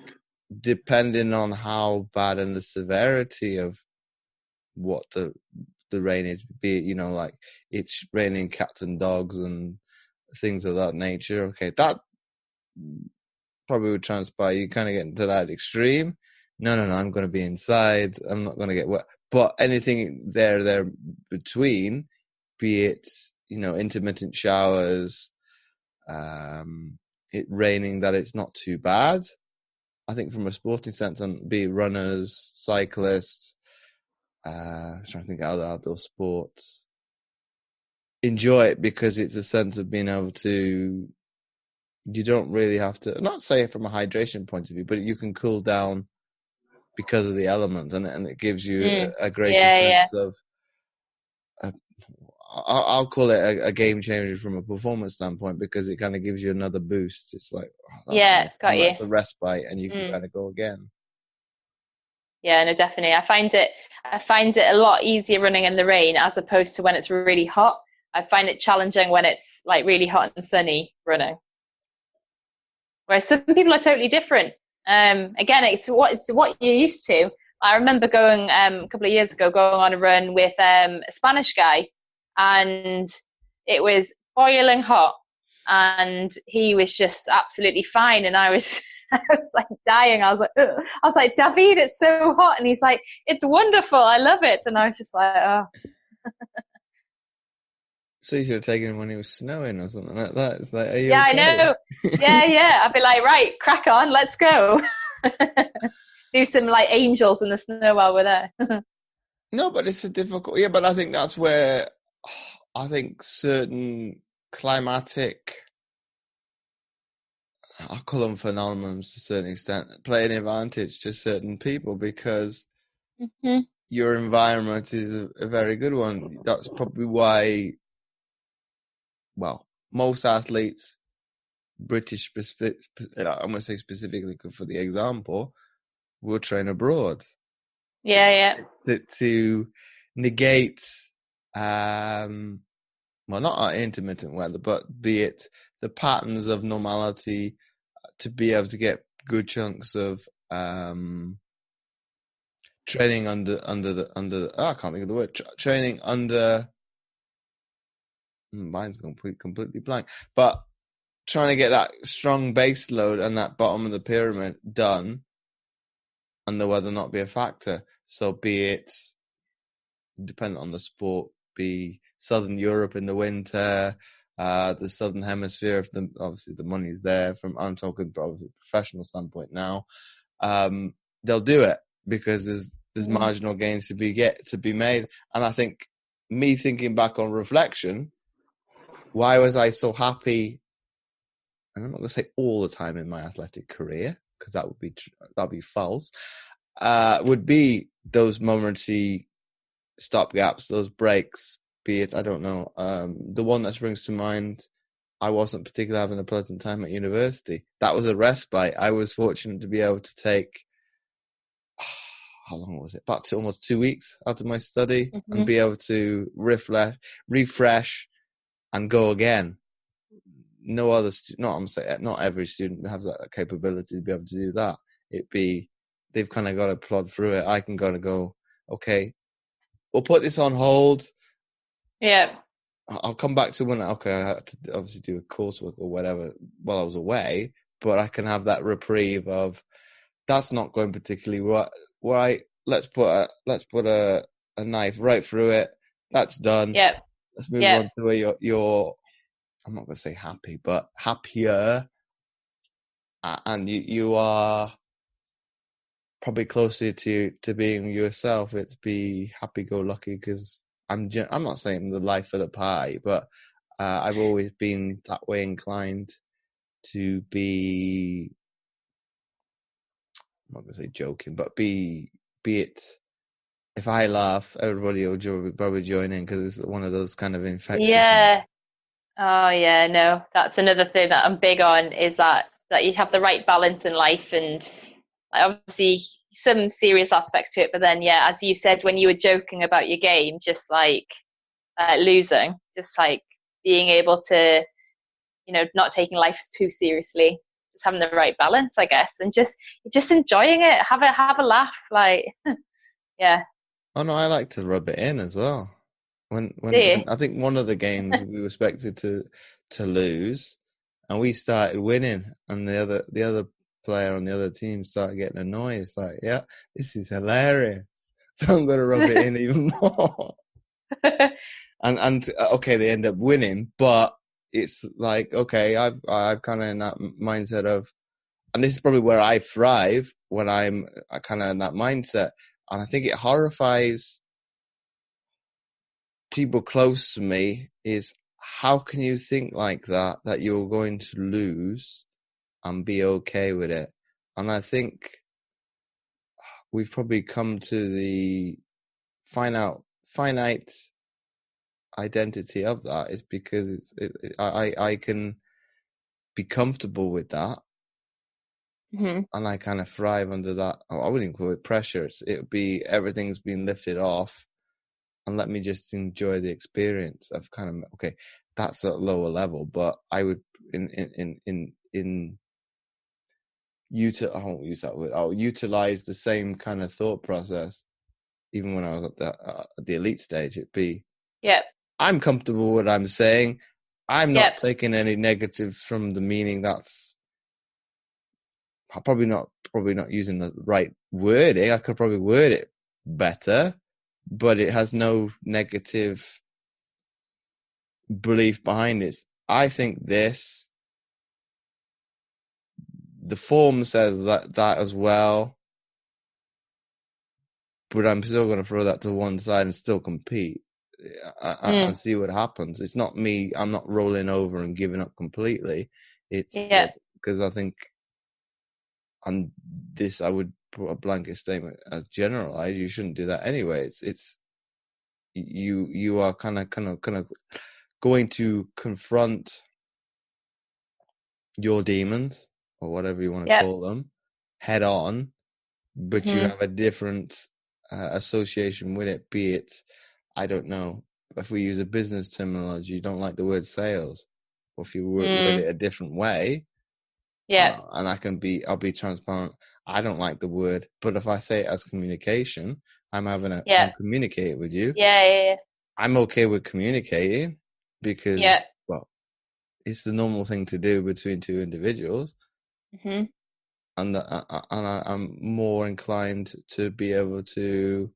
depending on how bad and the severity of what the rain is, be it, like it's raining cats and dogs and things of that nature. Okay, that probably would transpire. You kind of get into that extreme. No, I'm going to be inside. I'm not going to get wet. But anything there between, be it, intermittent showers, it raining, that it's not too bad. I think from a sporting sense, and be it runners, cyclists, I'm trying to think of other outdoor sports, enjoy it because it's a sense of being able to, you don't really have to, not say it from a hydration point of view, but you can cool down because of the elements, and it gives you a greater yeah, sense of, I'll call it a game changer from a performance standpoint because it kind of gives you another boost. It's like, oh, that's yeah. nice, Got and you. that's a respite, and you can Mm. kind of go again. Yeah, no, definitely. I find it a lot easier running in the rain as opposed to when it's really hot. I find it challenging when it's like really hot and sunny running. Whereas some people are totally different. Again, it's what you're used to. I remember going a couple of years ago, going on a run with a Spanish guy, and it was boiling hot, and he was just absolutely fine, and I was I was like dying. I was like, ugh. I was like, David, it's so hot, and he's like, it's wonderful, I love it, and I was just like, oh. So you should have taken him when it was snowing or something like that. It's like, are you Yeah, I okay? know. Yeah. I'd be like, right, crack on, let's go. Do some like angels in the snow while we're there. No, but it's a difficult. Yeah, but I think that's where I think certain climatic, I call them phenomena to a certain extent, play an advantage to certain people because Hmm. your environment is a very good one. That's probably why, well, most athletes, British, I'm going to say specifically for the example, will train abroad. Yeah, yeah. To negate, well, not our intermittent weather, but be it the patterns of normality, to be able to get good chunks of training under I can't think of the word, training under, mine's completely blank, but trying to get that strong base load and that bottom of the pyramid done, and the weather not be a factor. So be it, dependent on the sport, be Southern Europe in the winter, the Southern Hemisphere, if obviously the money's there. I'm talking probably professional standpoint now. They'll do it because there's marginal gains to be made. And I think, me thinking back on reflection, why was I so happy? And I'm not going to say all the time in my athletic career, because that'd be false. Would be those momentary stopgaps, those breaks, be it, I don't know. The one that springs to mind, I wasn't particularly having a pleasant time at university. That was a respite. I was fortunate to be able to take, how long was it? About almost 2 weeks out of my study, and be able to refresh and go again. No other not every student has that capability to be able to do that. They've kind of got to plod through it. I can go, okay, we'll put this on hold. Yeah. I'll come back to I had to obviously do a coursework or whatever while I was away, but I can have that reprieve of, that's not going particularly right. Let's put a knife right through it. That's done. Yeah. Let's move on to where you're, I'm not going to say happy, but happier. And you are probably closer to being yourself. It's be happy-go-lucky, because I'm not saying I'm the life of the party, but I've always been that way inclined to be, I'm not going to say joking, but be it, if I laugh, everybody will probably join in, because it's one of those kind of infectious. Yeah. Oh yeah, no. That's another thing that I'm big on, is that you have the right balance in life, and obviously some serious aspects to it, but then yeah, as you said when you were joking about your game, just like losing, just like being able to, not taking life too seriously, just having the right balance, I guess, and just enjoying it, have a laugh, like yeah. Oh no, I like to rub it in as well. When I think one of the games we were expected to lose, and we started winning, and the other player on the other team started getting annoyed. It's like, yeah, this is hilarious. So I'm going to rub it in even more. and okay, they end up winning, but it's like, okay, I've kind of in that mindset of, and this is probably where I thrive when I'm kind of in that mindset, and I think it horrifies people close to me, is how can you think like that you're going to lose and be okay with it? And I think we've probably come to the finite identity of that, is because I can be comfortable with that. Mm-hmm. And I kind of thrive under that. I wouldn't even call it pressure. It would be, everything's been lifted off, and let me just enjoy the experience of kind of, okay, that's at a lower level, but I would I won't use that word. I'll utilize the same kind of thought process even when I was at the elite stage. It'd be, I'm comfortable with what I'm saying. I'm not taking any negatives from the meaning. That's probably not using the right wording. I could probably word it better, but it has no negative belief behind it. I think the form says that as well. but I'm still going to throw that to one side and still compete and see what happens. It's not me. I'm not rolling over and giving up completely. It's because I think on this, I would put a blanket statement as generalized. You shouldn't do that anyway. It's you are kind of going to confront your demons or whatever you want to call them head on, but you have a different association with it, be it, I don't know, if we use a business terminology, you don't like the word sales, or if you word it a different way, and I'll be transparent, I don't like the word, but if I say it as communication, I'm communicating with you. I'm okay with communicating because, well, it's the normal thing to do between two individuals. And I'm more inclined to be able to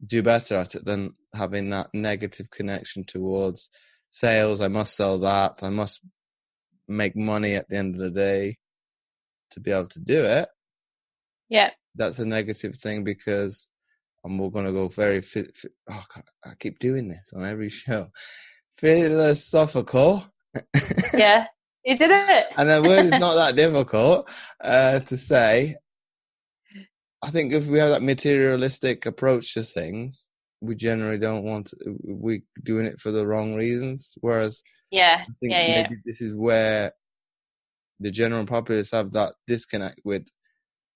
do better at it than having that negative connection towards sales. I must sell that. I must make money at the end of the day to be able to do it. That's a negative thing because we're going to go very I keep doing this on every show. Philosophical. You did it. And the word is not that difficult to say. I think if we have that materialistic approach to things, we generally don't want to, we're doing it for the wrong reasons. Whereas I think maybe this is where the general populace have that disconnect with,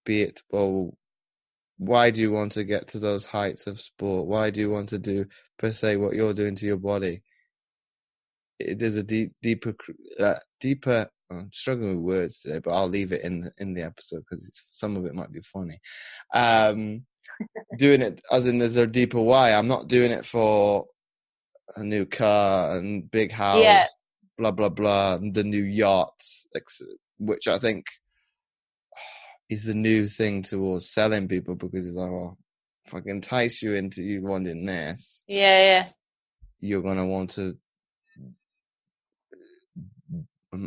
be it, well, why do you want to get to those heights of sport? Why do you want to do, per se, what you're doing to your body? There's a deeper. I'm struggling with words today, but I'll leave it in the episode because some of it might be funny. Doing it as in there's a deeper why. I'm not doing it for a new car and big house, blah blah blah, and the new yachts, which I think is the new thing towards selling people, because it's like, well, if I can entice you into you wanting this, you're gonna want to.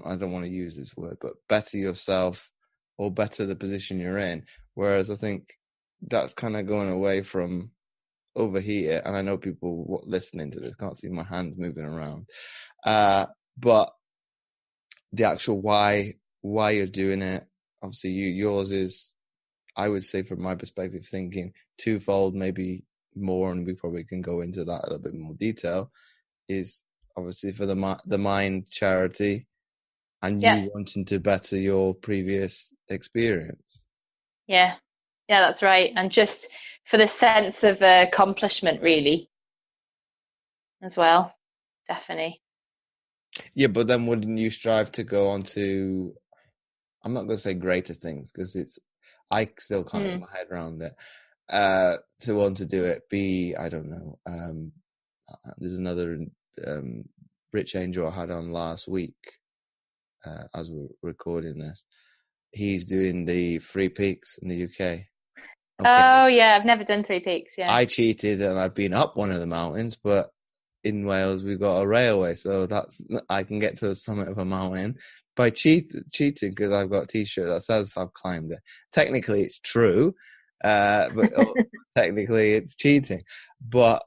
I don't want to use this word, but better yourself or better the position you're in. Whereas I think that's kind of going away from over here. And I know people listening to this can't see my hand moving around. But the actual why you're doing it, obviously yours is, I would say from my perspective, thinking twofold, maybe more, and we probably can go into that a little bit more detail, is obviously for the mind charity. And you wanting to better your previous experience. Yeah, that's right. And just for the sense of accomplishment, really, as well. Definitely. Yeah, but then wouldn't you strive to go on to, I'm not going to say greater things, because I still can't get my head around it, to want to do it, I don't know, there's another rich angel I had on last week, as we're recording this. He's doing the 3 Peaks in the UK. Okay. Oh yeah, I've never done 3 Peaks. Yeah, I cheated and I've been up one of the mountains, but in Wales we've got a railway, so I can get to the summit of a mountain by cheating, because I've got a T-shirt that says I've climbed it. Technically, it's true, but technically it's cheating. But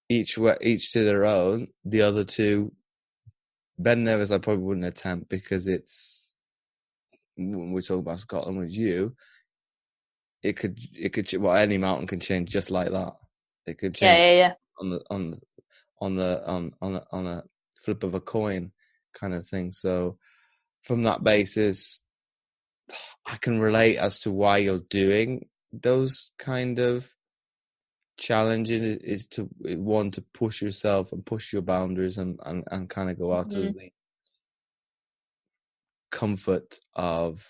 each to their own. The other two, Ben Nevis, I probably wouldn't attempt, because it's, when we talk about Scotland with you, it could any mountain can change just like that. It could change on a flip of a coin kind of thing. So from that basis, I can relate as to why you're doing those kind of challenges, is to want to push yourself and push your boundaries and kind of go out of the comfort of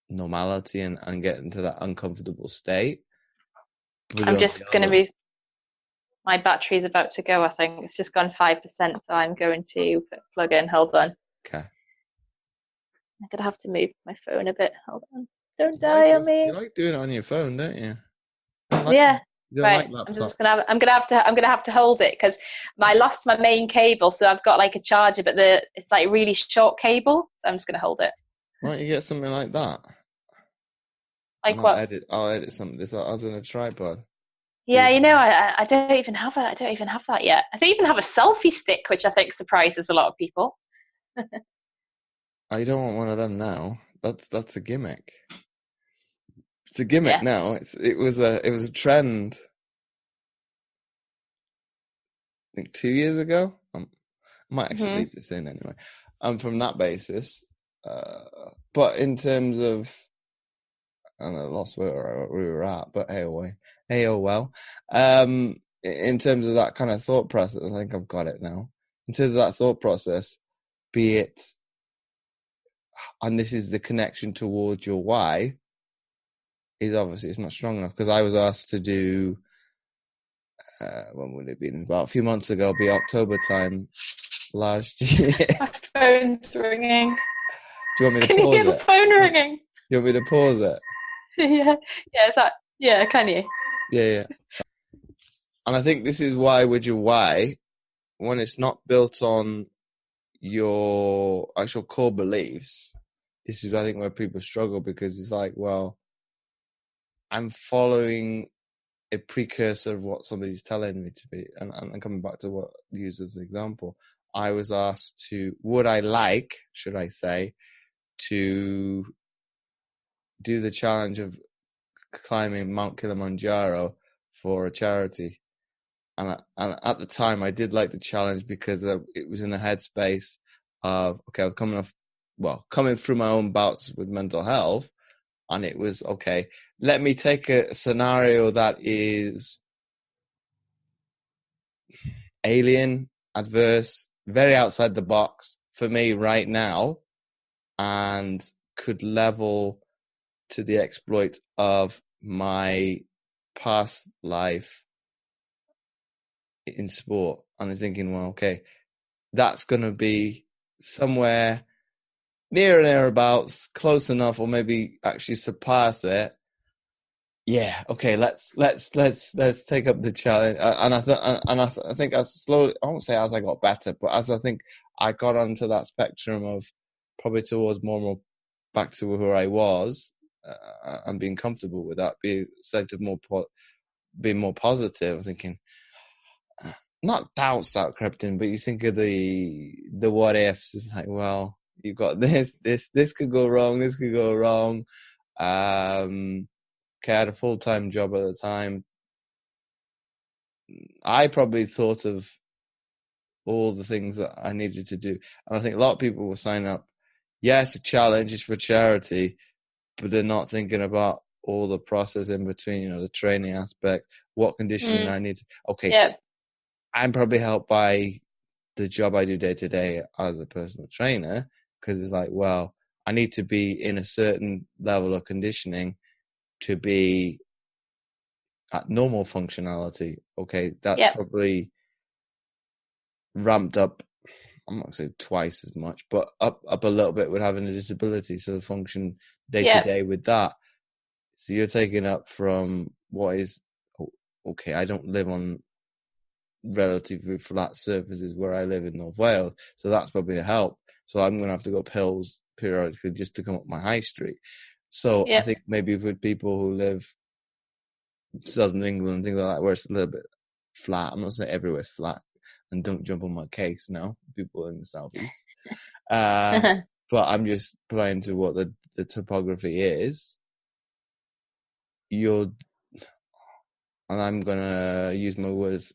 normality and get into that uncomfortable state. But I'm just going to be, my battery's about to go, I think. It's just gone 5%, so I'm going to plug in. Hold on. Okay. I'm going to have to move my phone a bit. Hold on. Don't die on me. You like doing it on your phone, don't you? Yeah. You don't right. like I'm just I'm gonna have to hold it, because I lost my main cable, so I've got like a charger, but it's like really short cable. So I'm just gonna hold it. Why don't you get something like that? Like what? I'll edit something. This I was in a tripod. Yeah, I don't even have I don't even have that yet. I don't even have a selfie stick, which I think surprises a lot of people. I don't want one of them now. That's a gimmick. It's a gimmick Yeah. now. It was a trend. I think 2 years ago. I might actually leave this in anyway. From that basis, but in terms of, I lost where we were at, but hey oh well. In terms of that kind of thought process, I think I've got it now. In terms of that thought process, be it, and this is the connection towards your why, is obviously it's not strong enough, because I was asked to do, when would it have been? About a few months ago, be October time last year. My phone's ringing. Do you want me to Can pause you hear it? the phone ringing? Do you want me to pause it? Yeah, can you? Yeah. And I think this is why with your why, when it's not built on your actual core beliefs, this is I think where people struggle, because it's like, well, I'm following a precursor of what somebody's telling me to be. And coming back to what you used as an example, I was asked should I say, to do the challenge of climbing Mount Kilimanjaro for a charity. And at the time, I did like the challenge because it was in a headspace of, okay, I was coming through my own bouts with mental health. And it was, okay, let me take a scenario that is alien, adverse, very outside the box for me right now, and could level to the exploit of my past life in sport. And I'm thinking, well, okay, that's going to be somewhere near and thereabouts, close enough, or maybe actually surpass it. Yeah, okay, let's take up the challenge. I think I slowly, I won't say as I got better, but as I think I got onto that spectrum of probably towards more and more back to who I was, and being comfortable with that, being more positive, thinking, not doubts that crept in, but you think of the what ifs. It's like, well, you've got this could go wrong, this could go wrong. Okay, I had a full-time job at the time. I probably thought of all the things that I needed to do, and I think a lot of people will sign up. Yes, a challenge is for charity, but they're not thinking about all the process in between. The training aspect, what conditioning I need. Okay. Yeah. I'm probably helped by the job I do day to day as a personal trainer, because it's like, well, I need to be in a certain level of conditioning to be at normal functionality. Okay, that's probably ramped up, I'm not going to say twice as much, but up a little bit with having a disability, so function day to day with that. So you're taking up from what is, okay, I don't live on relatively flat surfaces where I live in North Wales, so that's probably a help. So I'm going to have to go up hills periodically just to come up my high street. So I think maybe with people who live Southern England, things like that, where it's a little bit flat, I'm not saying everywhere's flat, and don't jump on my case now, people in the southeast. But I'm just playing to what the topography is. And I'm going to use my words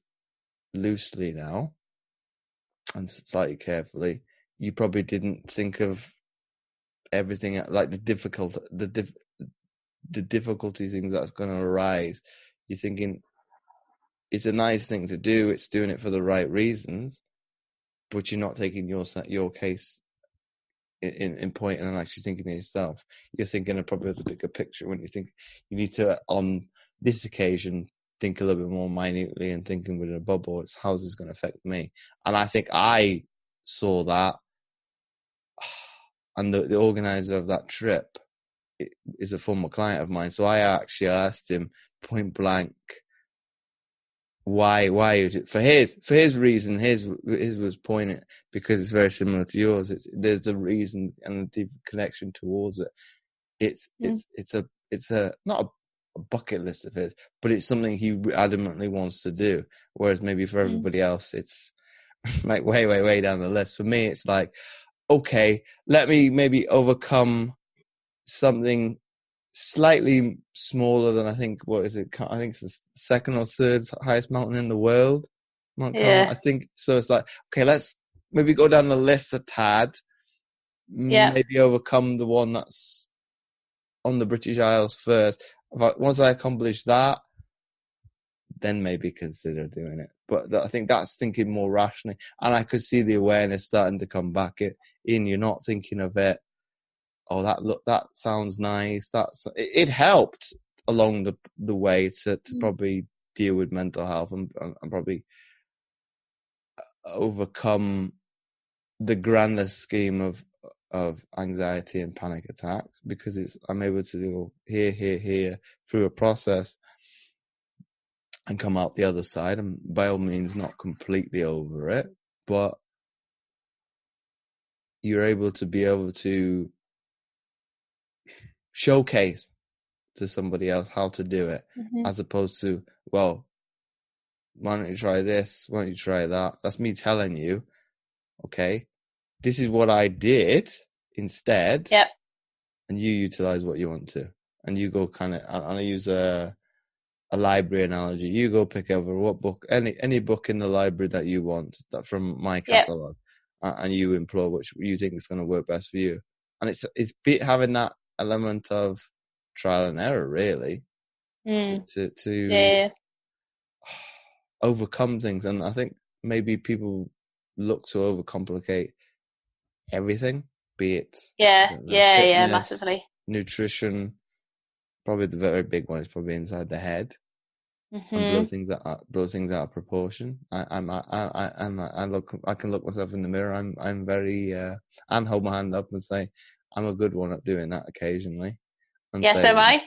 loosely now and slightly carefully. You probably didn't think of everything, like the difficulty things that's going to arise. You're thinking it's a nice thing to do, it's doing it for the right reasons, but you're not taking your case in point and actually thinking of yourself. You're thinking of probably the bigger picture when you think you need to, on this occasion, think a little bit more minutely and thinking within a bubble. It's how's this going to affect me? And I think I saw that, and the organizer of that trip is a former client of mine. So I actually asked him point blank, why for his reason. His was pointing, because it's very similar to yours. There's a reason and a deep connection towards it. It's it's a not a bucket list of his, but it's something he adamantly wants to do. Whereas maybe for everybody else, it's like way down the list. For me, it's like, okay, let me maybe overcome something slightly smaller than I think. What is it? I think it's the second or third highest mountain in the world, Mount Carmel. I think so. It's like, okay, let's maybe go down the list a tad. Maybe overcome the one that's on the British Isles first. Once I accomplish that, then maybe consider doing it. But I think that's thinking more rationally, and I could see the awareness starting to come back in. You're not thinking of it. Oh, that sounds nice. It helped along the way to probably deal with mental health and probably overcome the grander scheme of anxiety and panic attacks, because I'm able to go here through a process and come out the other side, and by all means not completely over it, but you're able to showcase to somebody else how to do it, as opposed to, well, why don't you try this? Why don't you try that? That's me telling you, okay, this is what I did instead. Yep. And you utilize what you want to. And you go and I use a library analogy. You go pick over what book, any book in the library that you want, that from my catalogue, and you implore which you think is going to work best for you. And it's having that element of trial and error, really, to overcome things. And I think maybe people look to overcomplicate everything, be it fitness, massively, nutrition. Probably the very big one is probably inside the head, and blow things out of proportion. I can look myself in the mirror. I'm very and hold my hand up and say I'm a good one at doing that occasionally. And so am I.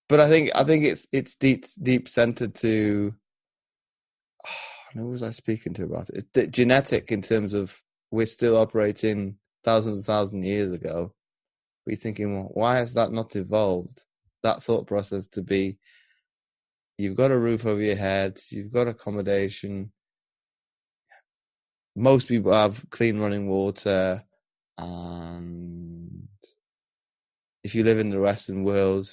But I think it's deep centered to. Who was I speaking to about it? It's genetic in terms of we're still operating thousands of years ago. We're thinking, well, why has that not evolved? That thought process to be, you've got a roof over your head, you've got accommodation. Most people have clean running water, and if you live in the Western world,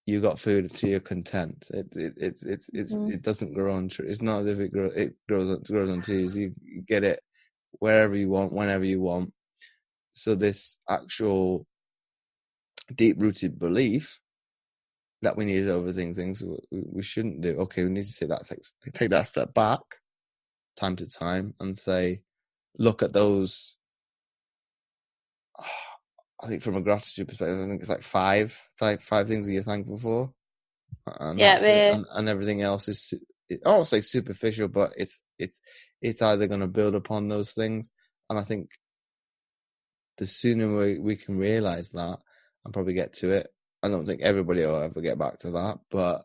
you got food to your content. It doesn't grow on trees. It's not as if it grows on trees. You get it wherever you want, whenever you want. So this actual deep-rooted belief that we need to overthink things we shouldn't do. Okay, we need to take that step back, time to time, and say, look at those. I think from a gratitude perspective, I think it's like five things that you're thankful for, and and everything else is, I won't say superficial, but it's either going to build upon those things. And I think the sooner we can realize that and probably get to it. I don't think everybody will ever get back to that, but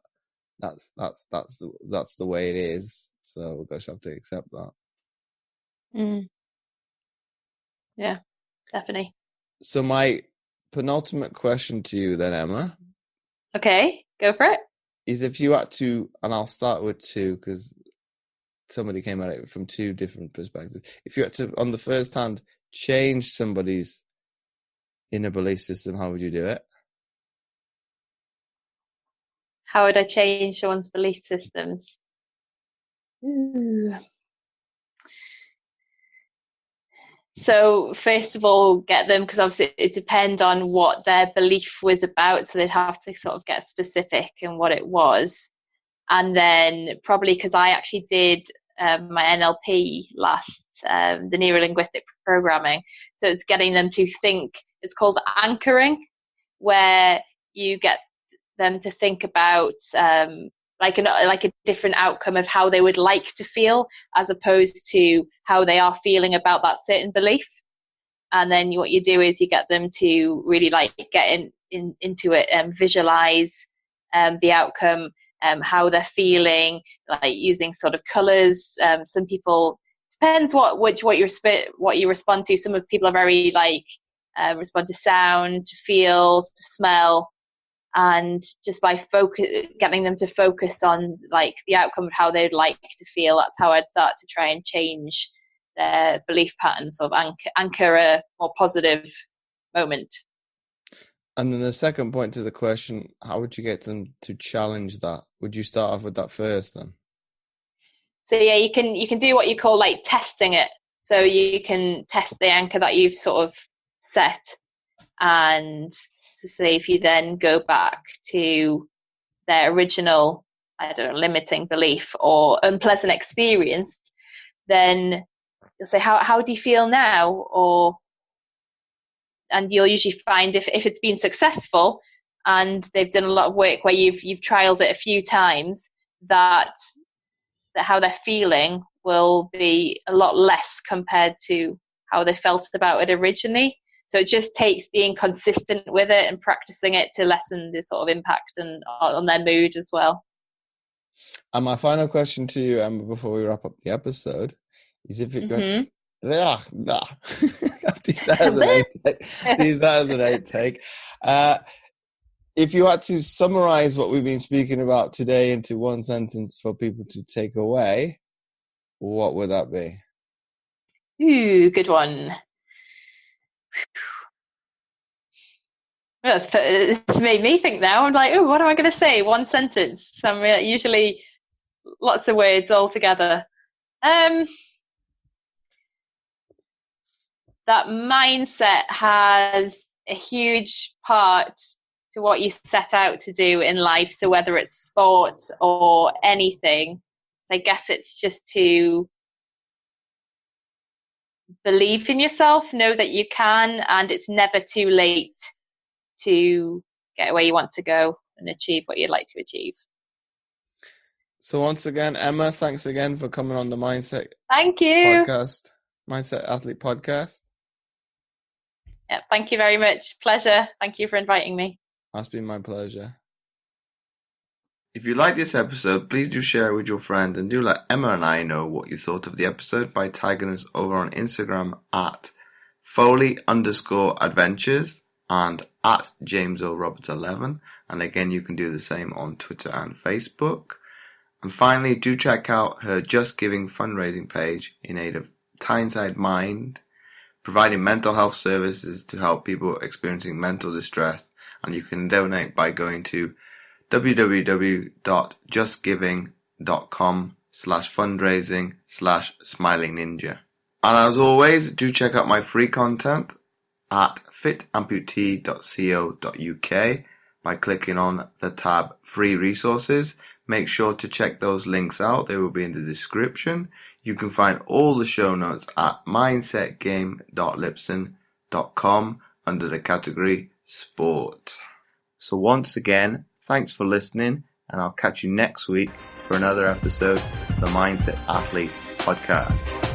that's the way it is. So we'll just have to accept that. Yeah, definitely. So my penultimate question to you then, Emma. Okay, go for it. Is if you had to, and I'll start with two because somebody came at it from two different perspectives. If you had to, on the first hand, change somebody's inner belief system, how would you do it? How would I change someone's belief systems? Ooh. So first of all, get them, because obviously it depends on what their belief was about. So they'd have to sort of get specific in what it was. And then probably, because I actually did my NLP last, the neuro-linguistic programming. So it's getting them to think, it's called anchoring, where you get them to think about like a different outcome of how they would like to feel, as opposed to how they are feeling about that certain belief. And then what you do is you get them to really like get into it and visualize the outcome, how they're feeling, like using sort of colors. Some people, depends what you respond to. Some of people are very like respond to sound, to feel, to smell. And just by getting them to focus on like the outcome of how they'd like to feel, that's how I'd start to try and change their belief patterns, of anchor a more positive moment. And then the second point to the question, how would you get them to challenge that? Would you start off with that first then? So yeah, you can do what you call like testing it. So you can test the anchor that you've sort of set, and so say if you then go back to their original, I don't know, limiting belief or unpleasant experience, then you'll say, how do you feel now? And you'll usually find if it's been successful and they've done a lot of work where you've trialed it a few times, that how they're feeling will be a lot less compared to how they felt about it originally. So it just takes being consistent with it and practicing it to lessen the sort of impact and on their mood as well. And my final question to you, Emma, before we wrap up the episode, is if it got... These that as an outtake. If you had to summarize what we've been speaking about today into one sentence for people to take away, what would that be? Ooh, good one. Well, it's made me think now. I'm like, oh, what am I going to say? One sentence. I'm usually lots of words all together. That mindset has a huge part to what you set out to do in life. So whether it's sport or anything, I guess it's just to believe in yourself, know that you can, and it's never too late to get where you want to go and achieve what you'd like to achieve. So once again, Emma, thanks again for coming on the Mindset Podcast. Mindset Athlete Podcast. Yeah, thank you very much. Pleasure. Thank you for inviting me. That's been my pleasure. If you like this episode, please do share it with your friends and do let Emma and I know what you thought of the episode by tagging us over on Instagram at Foley_adventures and at JamesORoberts11. And again, you can do the same on Twitter and Facebook. And finally, do check out her Just Giving fundraising page in aid of Tyneside Mind, providing mental health services to help people experiencing mental distress. And you can donate by going to www.justgiving.com/fundraising/smilingninja. And as always, do check out my free content at fitamputee.co.uk by clicking on the tab Free Resources. Make sure to check those links out. They will be in the description. You can find all the show notes at mindsetgame.libsyn.com under the category Sport. So once again, thanks for listening, and I'll catch you next week for another episode of the Mindset Athlete Podcast.